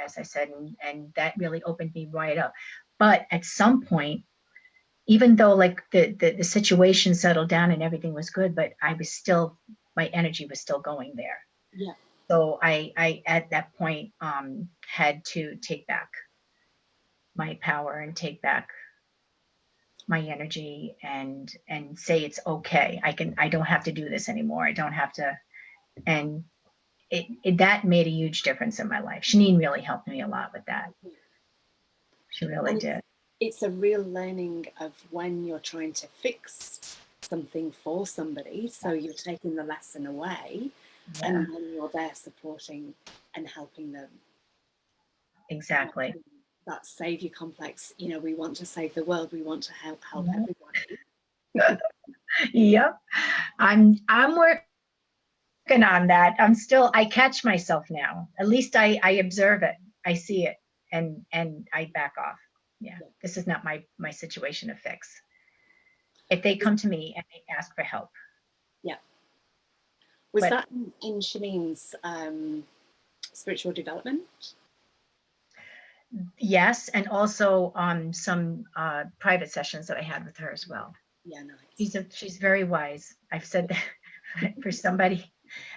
as I said, and that really opened me right up. But at some point, even though like the situation settled down and everything was good, but my energy was still going there. Yeah. So I at that point had to take back my power and take back my energy and say it's okay. I don't have to do this anymore. I don't have to. And that made a huge difference in my life. Janine really helped me a lot with that. She really And did. it's a real learning of when you're trying to fix something for somebody. So you're taking the lesson away, Yeah, and then you're there supporting and helping them. exactly. That savior complex. We want to save the world. We want to help Yeah. everybody. Yep. I'm working on that. I catch myself now. At least I observe it. I see it, and I back off. Yeah. This is not my situation to fix. If they come to me and they ask for help. Yeah. Was But that in Shanine's spiritual development? yes, and also some private sessions that I had with her as well. Yeah, nice. She's very wise. I've said that for somebody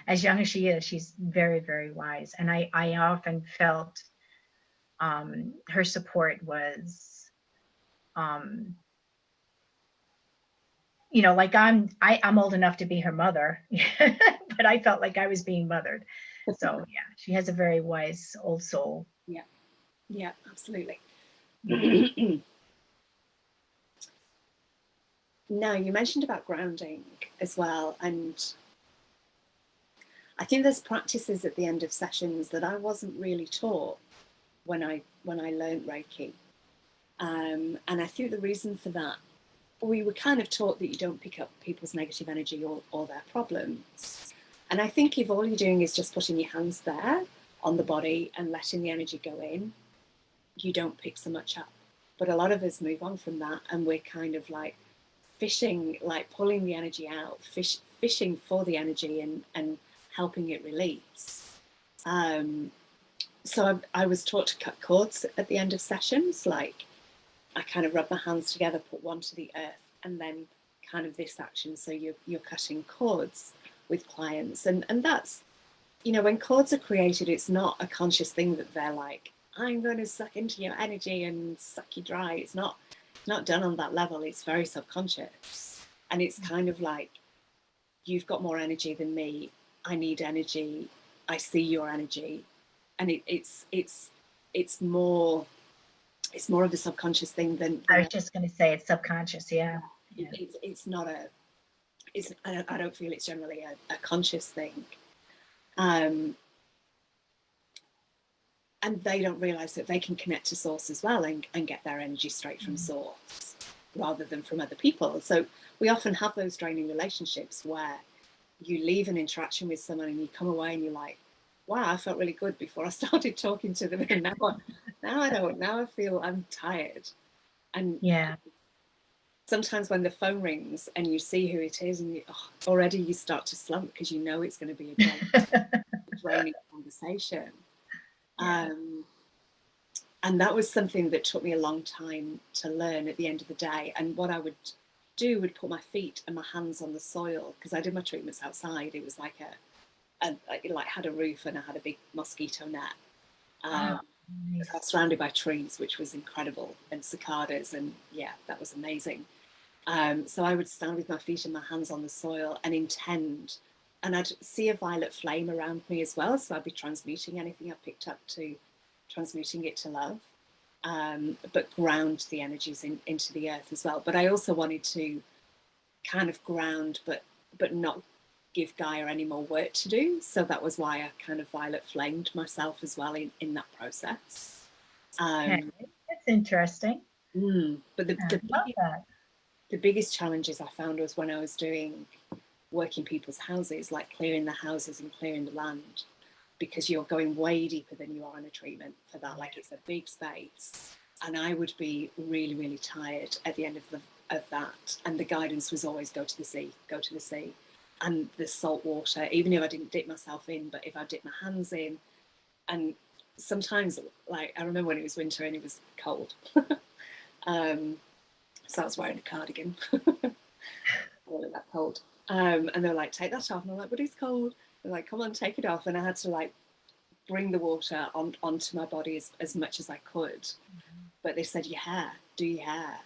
as young as she is, she's very, very wise. And I often felt her support was, um, like I'm old enough to be her mother, but I felt like I was being mothered. So yeah, she has a very wise old soul. Yeah, yeah, absolutely. Yeah. Now, you mentioned about grounding as well, and I think there's practices at the end of sessions that I wasn't really taught when I learned Reiki, and I think the reason for that, we were kind of taught that you don't pick up people's negative energy or their problems, and I think if all you're doing is just putting your hands there on the body and letting the energy go in, you don't pick so much up. But a lot of us move on from that, and we're kind of like fishing, like pulling the energy out, fishing for the energy and helping it release. Um, so I was taught to cut cords at the end of sessions. Like I kind of rub my hands together, put one to the earth, and then kind of this action. So you're cutting cords with clients, and that's, when cords are created, it's not a conscious thing that they're like, I'm going to suck into your energy and suck you dry. It's not done on that level. It's very subconscious, and it's kind of like, you've got more energy than me. I need energy. I see your energy, and it's more of a subconscious thing I than was just going to say it's subconscious. Yeah. Yeah. it's not a it's I don't feel it's generally a conscious thing. Um, and they don't realize that they can connect to source as well and get their energy straight from source rather than from other people. So we often have those draining relationships where you leave an interaction with someone and you come away and you're like, wow, I felt really good before I started talking to them, and now I don't. Now I feel I'm tired. And Yeah. sometimes when the phone rings and you see who it is, and already you start to slump because you know it's going to be a draining conversation. Yeah. And that was something that took me a long time to learn at the end of the day. And what I would do would put my feet and my hands on the soil, because I did my treatments outside. It was like it like had a roof and I had a big mosquito net. Oh, I nice. was surrounded by trees, which was incredible, and cicadas, and yeah, that was amazing. So I would stand with my feet and my hands on the soil and intend, and I'd see a violet flame around me as well. So I'd be transmuting anything I picked up to transmuting it to love, but ground the energies into the earth as well. But I also wanted to kind of ground, but not give Gaia any more work to do. So that was why I kind of violet flamed myself as well in that process. Okay. Um, That's interesting. but I love that. the biggest challenges I found was when I was doing work in people's houses, like clearing the houses and clearing the land, because you're going way deeper than you are in a treatment for that. Like it's a big space, and I would be really, really tired at the end of that. And the guidance was always go to the sea, go to the sea, and the salt water. Even if I didn't dip myself in, but if I dipped my hands in, and sometimes, like I remember when it was winter and it was cold, so I was wearing a cardigan. I wasn't that cold. And they were like, take that off. And I'm like, but it's cold. They're like, come on, take it off. And I had to like bring the water onto my body as much as I could. But they said, your hair, do your hair.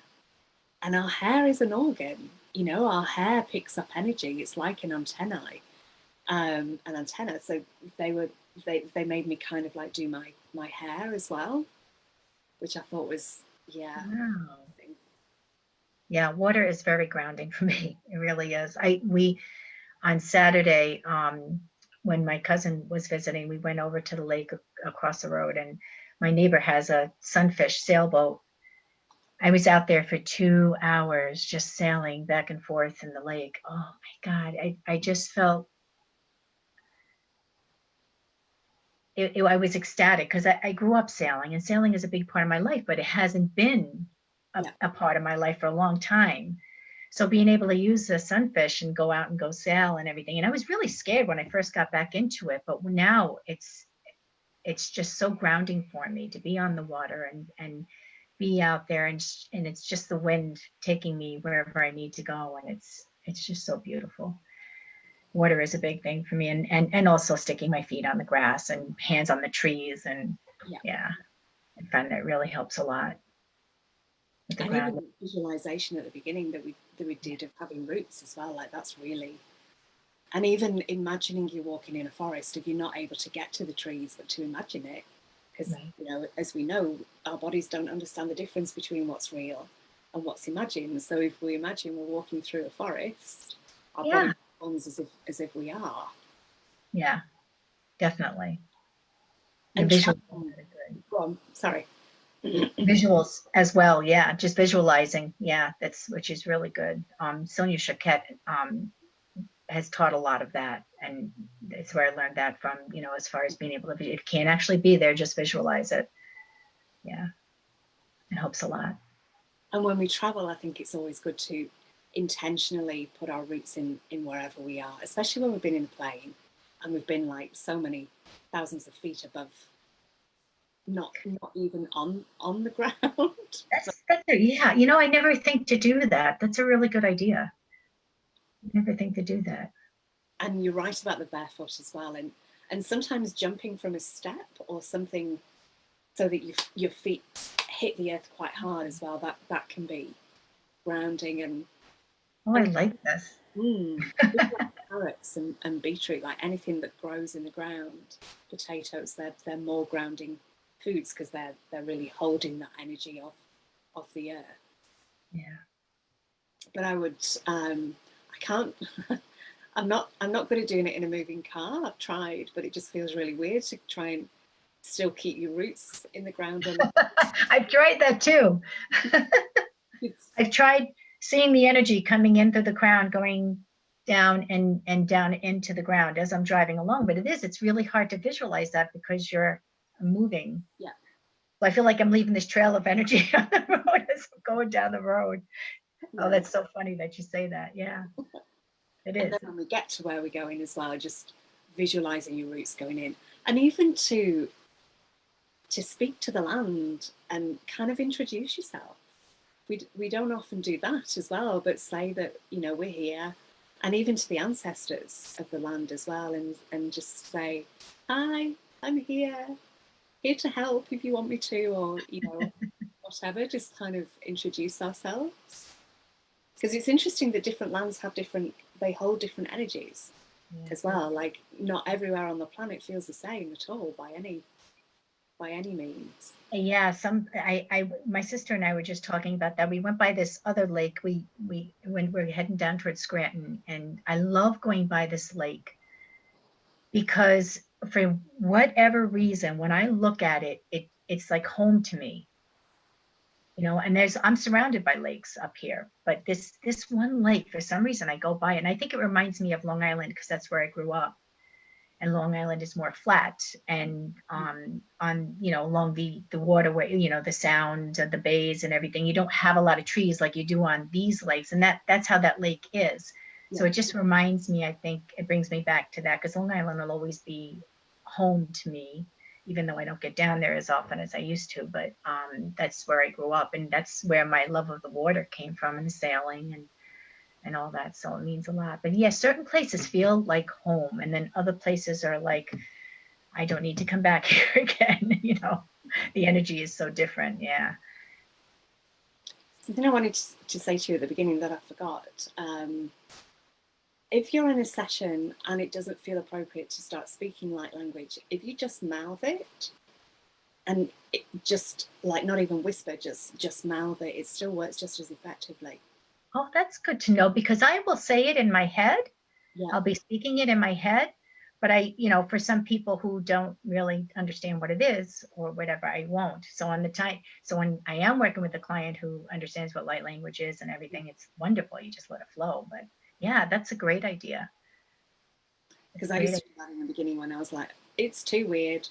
And our hair is an organ. Our hair picks up energy. It's like an antenna. So they made me kind of like do my hair as well, which I thought was, yeah. Wow. Yeah, water is very grounding for me. It really is. We on Saturday, when my cousin was visiting, we went over to the lake across the road, and my neighbor has a sunfish sailboat. I was out there for 2 hours just sailing back and forth in the lake. Oh my God. I just felt I was ecstatic because I grew up sailing, and sailing is a big part of my life, but it hasn't been Yeah. a part of my life for a long time. So being able to use the sunfish and go out and go sail and everything. And I was really scared when I first got back into it, but now it's just so grounding for me to be on the water and be out there, and it's just the wind taking me wherever I need to go, and it's just so beautiful. Water is a big thing for me, and also sticking my feet on the grass and hands on the trees, and Yeah. yeah, I find that really helps a lot with the And ground. even visualization at the beginning that we did of having roots as well, like that's really, and even imagining you walking in a forest, if you're not able to get to the trees, but to imagine it, because Right. as we know, our bodies don't understand the difference between what's real and what's imagined. So if we imagine we're walking through a forest, our Yeah, body responds as if we are. yeah, definitely. The And visual traveling, go on, sorry. visuals as well. Yeah, just visualizing. Yeah, that's which is really good. Sonia Choquette has taught a lot of that, and it's where I learned that from. As far as being able to, it can't actually be there, just visualize it. Yeah, it helps a lot. And when we travel, I think it's always good to intentionally put our roots in wherever we are, especially when we've been in a plane and we've been like so many thousands of feet above, not even on the ground. Yeah. I never think to do that. That's a really good idea. I never think to do that. And you're right about the barefoot as well, and sometimes jumping from a step or something so that your feet hit the earth quite hard as well. That can be grounding Oh, I and like this. carrots and beetroot, like anything that grows in the ground, potatoes, they're more grounding foods because they're really holding that energy of the earth. Yeah. But I can't. I'm not good at doing it in a moving car. I've tried, but it just feels really weird to try and still keep your roots in the ground. I've tried that too. I've tried seeing the energy coming in through the crown, going down and down into the ground as I'm driving along. But it's really hard to visualize that because you're moving. Yeah. So I feel like I'm leaving this trail of energy on the road as I'm going down the road. Oh, Yeah. that's so funny that you say that. Yeah, it And is. then when we get to where we're going as well, just visualizing your roots going in, and even to speak to the land and kind of introduce yourself. We don't often do that as well, but say that we're here, and even to the ancestors of the land as well, and just say, "Hi, I'm here to help if you want me to," or whatever. Just kind of introduce ourselves, because it's interesting that different lands they hold different energies Yeah. as well. Like not everywhere on the planet feels the same at all by any means. Yeah, my sister and I were just talking about that. We went by this other lake. When we're heading down towards Scranton, and I love going by this lake because for whatever reason, when I look at it, it's like home to me. And I'm surrounded by lakes up here, but this one lake, for some reason, I go by, and I think it reminds me of Long Island because that's where I grew up, and Long Island is more flat, and on along the waterway, the sound of the bays and everything, you don't have a lot of trees like you do on these lakes, and that's how that lake is. So Yeah. it just reminds me, I think it brings me back to that because Long Island will always be home to me, even though I don't get down there as often as I used to. But that's where I grew up, and that's where my love of the water came from, and the sailing and all that. So it means a lot. But yeah, certain places feel like home, and then other places are like, I don't need to come back here again. The energy is so different. Yeah. Something I wanted to say to you at the beginning that I forgot. If you're in a session and it doesn't feel appropriate to start speaking light language, if you just mouth it and just like not even whisper, just mouth it, it still works just as effectively. Oh, that's good to know because I will say it in my head. Yeah. I'll be speaking it in my head, but for some people who don't really understand what it is or whatever, I won't. So when I am working with a client who understands what light language is and everything, it's wonderful. You just let it flow. But yeah, that's a great idea. It's Because a I great used to idea. do that in the beginning when I was like, it's too weird.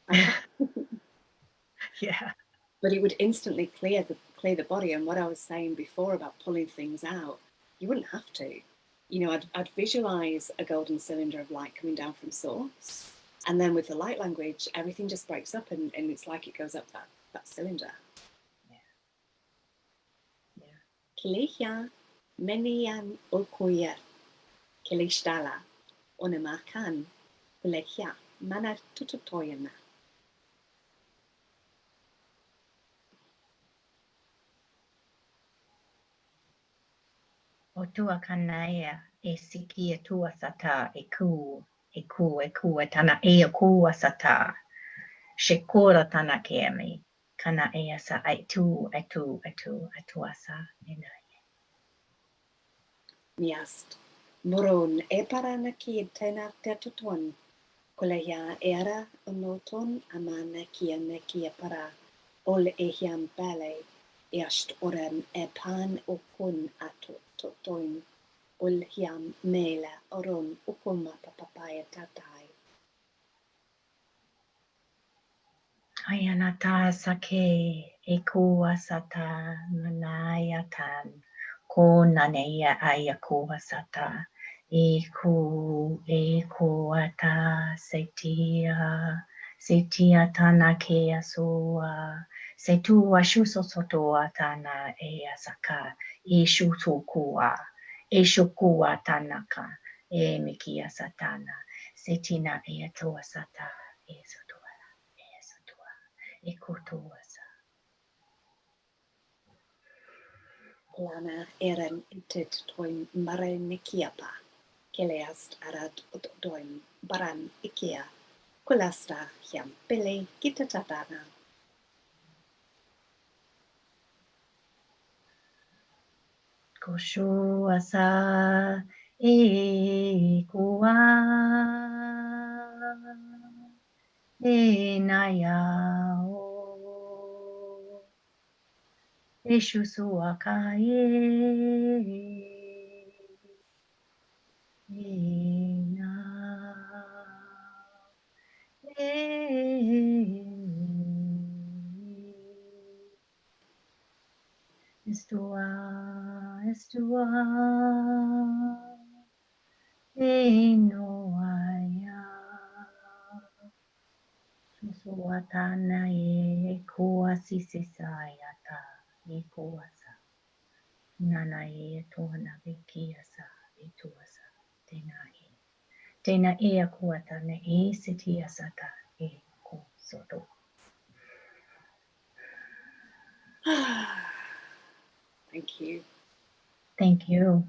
I can't. Yeah. But it would instantly clear the body. And what I was saying before about pulling things out, you wouldn't have to. I'd visualize a golden cylinder of light coming down from source, and then with the light language, everything just breaks up, and it's like it goes up that cylinder. Kilihia menian ulkuyer. Kilishtala onemakan. Kulehia mana tututoyana. O tua kanaia e siki e tua sata e ku e tana e a ku sata. Shekura tana kemi. Kana e asa ai tu asa e nai. Miast. Moron e parana ki tena tetuton. Kulehia era onoton amana kia kia para. Ol e hiam bale. East oren e pan okun ato totoin. Ol hiam mela oron ukuma papapaya tatai. Ayanata sake e kua sata manayatan ko naneya ayakua sata e ku ata setia tana ke asua setua shuso sotoa tana e asaka e shukua tanaka e mikia satana setina e atua sata e sotua Ekotoasa. Lana eren itit toin mare nikiapa. Keleast arad doin baran ikia. Kulasta hiam pili kitatadana. Koshoasa e kua e nayao e shusuaka e na Estua, estua, enoaya. Susuatana e kua sisisayata e kuasa. Nana e tuana vikiasa e tuasa. Tena e akuata ne e sitiasata e ku soto. Thank you. Thank you.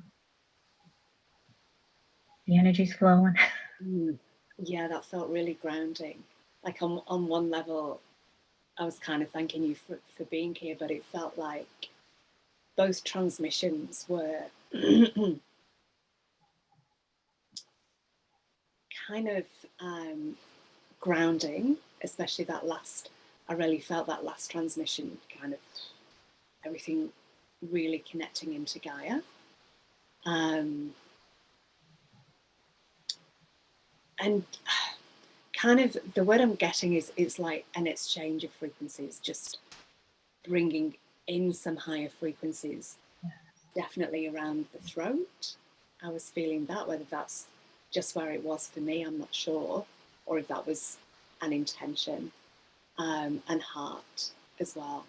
The energy's flowing. Yeah, that felt really grounding. Like on one level, I was kind of thanking you for being here, but it felt like both transmissions were kind of grounding, especially that last. I really felt that last transmission, kind of everything really connecting into Gaia. And kind of the word I'm getting is it's like an exchange of frequencies, just bringing in some higher frequencies, definitely around the throat. I was feeling that, whether that's just where it was for me, I'm not sure, or if that was an intention, and heart as well.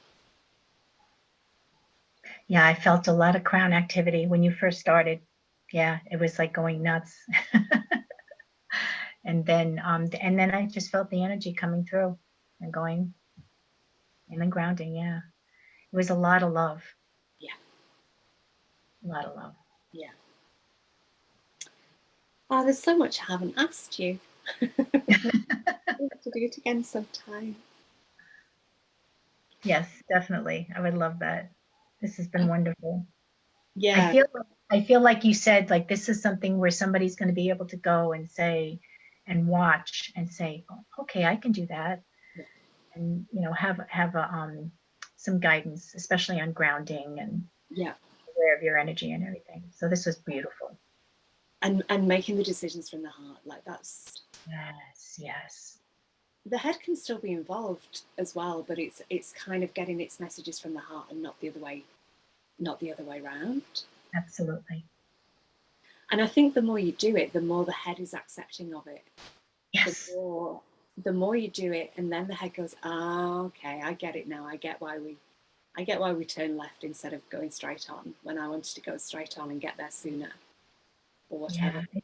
Yeah, I felt a lot of crown activity when you first started. Yeah, it was like going nuts. and then I just felt the energy coming through and going and then grounding. Yeah, it was a lot of love. Yeah, a lot of love. Yeah. Oh, there's so much I haven't asked you. We'll have to do it again sometime. Yes, definitely. I would love that. This has been wonderful. Yeah. I feel like you said, like, this is something where somebody's going to be able to go and say and watch and say, oh, okay, I can do that. Yeah. And, have some guidance, especially on grounding and aware of your energy and everything. So this was beautiful. And making the decisions from the heart, like that's yes. The head can still be involved as well, but it's kind of getting its messages from the heart and not the other way around. Absolutely. And I think the more you do it, the more the head is accepting of it. Yes. The more you do it, and then the head goes, okay, I get it now. I get why I get why we turn left instead of going straight on when I wanted to go straight on and get there sooner or whatever. Yeah.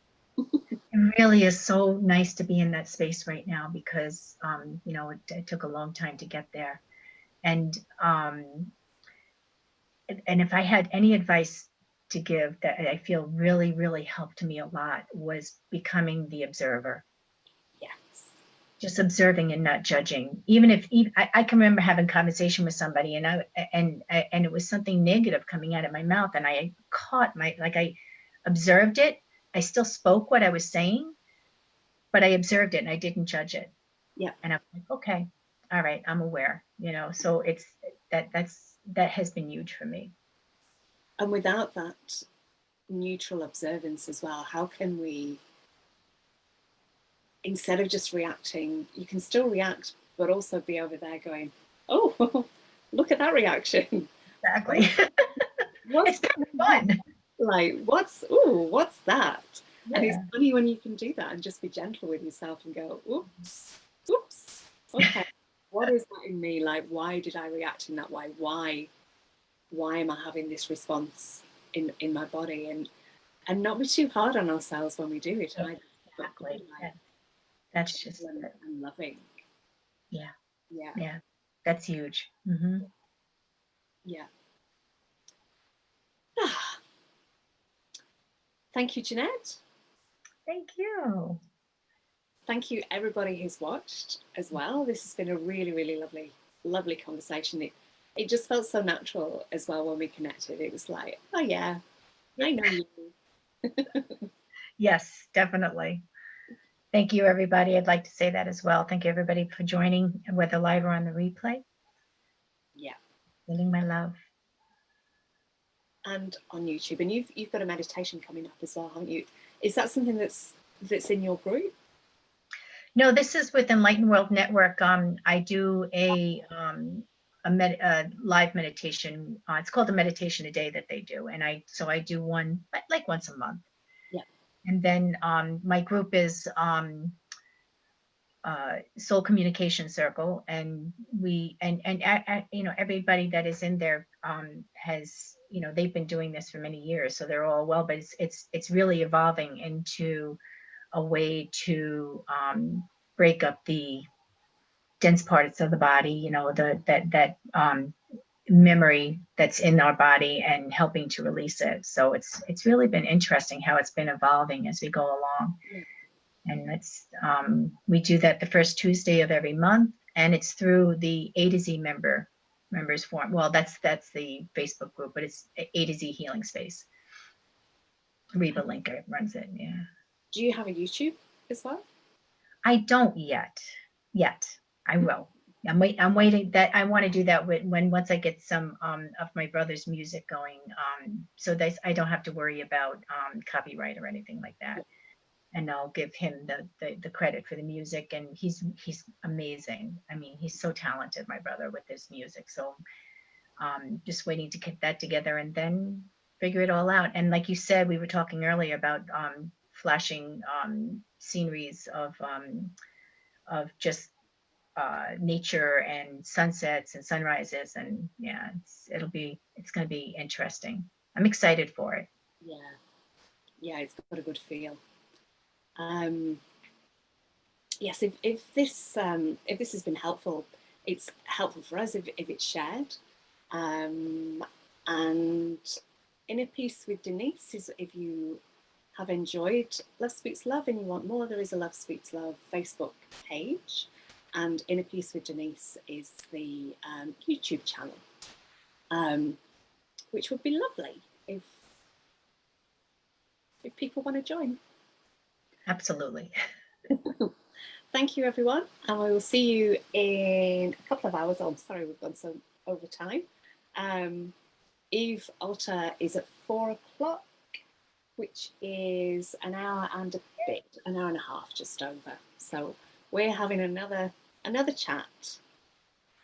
It really is so nice to be in that space right now because, it took a long time to get there. And and if I had any advice to give that I feel really, really helped me a lot was becoming the observer, Yes. just observing and not judging. Even if I can remember having a conversation with somebody and it was something negative coming out of my mouth, and I caught I observed it. I still spoke what I was saying, but I observed it and I didn't judge it. Yeah. And I'm like, okay, all right, I'm aware, so that has been huge for me. And without that neutral observance as well, how can we, instead of just reacting, you can still react, but also be over there going, oh, look at that reaction. Exactly. What's It's kind of fun. like, what's that? And it's Yeah. funny when you can do that and just be gentle with yourself and go, oops, okay, what is that in me? Like, why did I react in that way? Why am I having this response in my body? And not be too hard on ourselves when we do it either, but be Exactly. like Yeah. That's gentle just, and loving. yeah. Yeah, Yeah. That's huge. Hmm. yeah. Ah, thank you, Jeanette. Thank you. Thank you, everybody who's watched as well. This has been a really, really lovely conversation. It just felt so natural as well when we connected. It was like, oh yeah, Yeah. I know you. Yes, definitely. Thank you, everybody. I'd like to say that as well. Thank you, everybody, for joining, whether live or on the replay. Yeah, Sending my love. and on YouTube. And you've got a meditation coming up as well, haven't you? Is that something that's in your group? No, this is with Enlightened World Network. I do a live meditation. It's called a meditation a day that they do, and I do one like once a month. Yeah. And then my group is Soul Communication Circle, and everybody that is in there has they've been doing this for many years, so they're all well. But it's really evolving into a way to break up the dense parts of the body, that memory that's in our body and helping to release it. So it's really been interesting how it's been evolving as we go along. Yeah. And we do that the first Tuesday of every month, and it's through the A to Z members forum. Well, that's the Facebook group, but it's A to Z Healing Space. Reba Linker runs it. Yeah. Do you have a YouTube as well? I don't yet. I will. I'm waiting. That I want to do that once I get some of my brother's music going. So that I don't have to worry about copyright or anything like that. And I'll give him the credit for the music. And he's amazing. I mean, he's so talented, my brother, with his music. So just waiting to get that together and then figure it all out. And like you said, we were talking earlier about flashing sceneries of just nature and sunsets and sunrises, and yeah, it's going to be interesting. I'm excited for it. Yeah, yeah, it's got a good feel. Um, yes, if this has been helpful, it's helpful for us if it's shared. And Inner Peace with Denise is if you have enjoyed Love Speaks Love and you want more, there is a Love Speaks Love Facebook page, and Inner Peace with Denise is the YouTube channel, which would be lovely if people want to join. Absolutely. Thank you, everyone, and we will see you in a couple of hours. Oh, I'm sorry, we've gone so over time. Eve Altar is at 4 o'clock, which is an hour and a bit, an hour and a half, just over. So we're having another chat.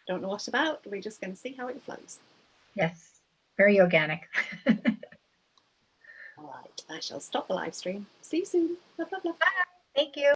Don't know what about. We're just going to see how it flows. Yes, very organic. All right, I shall stop the live stream. See you soon. Love, love, love. Thank you.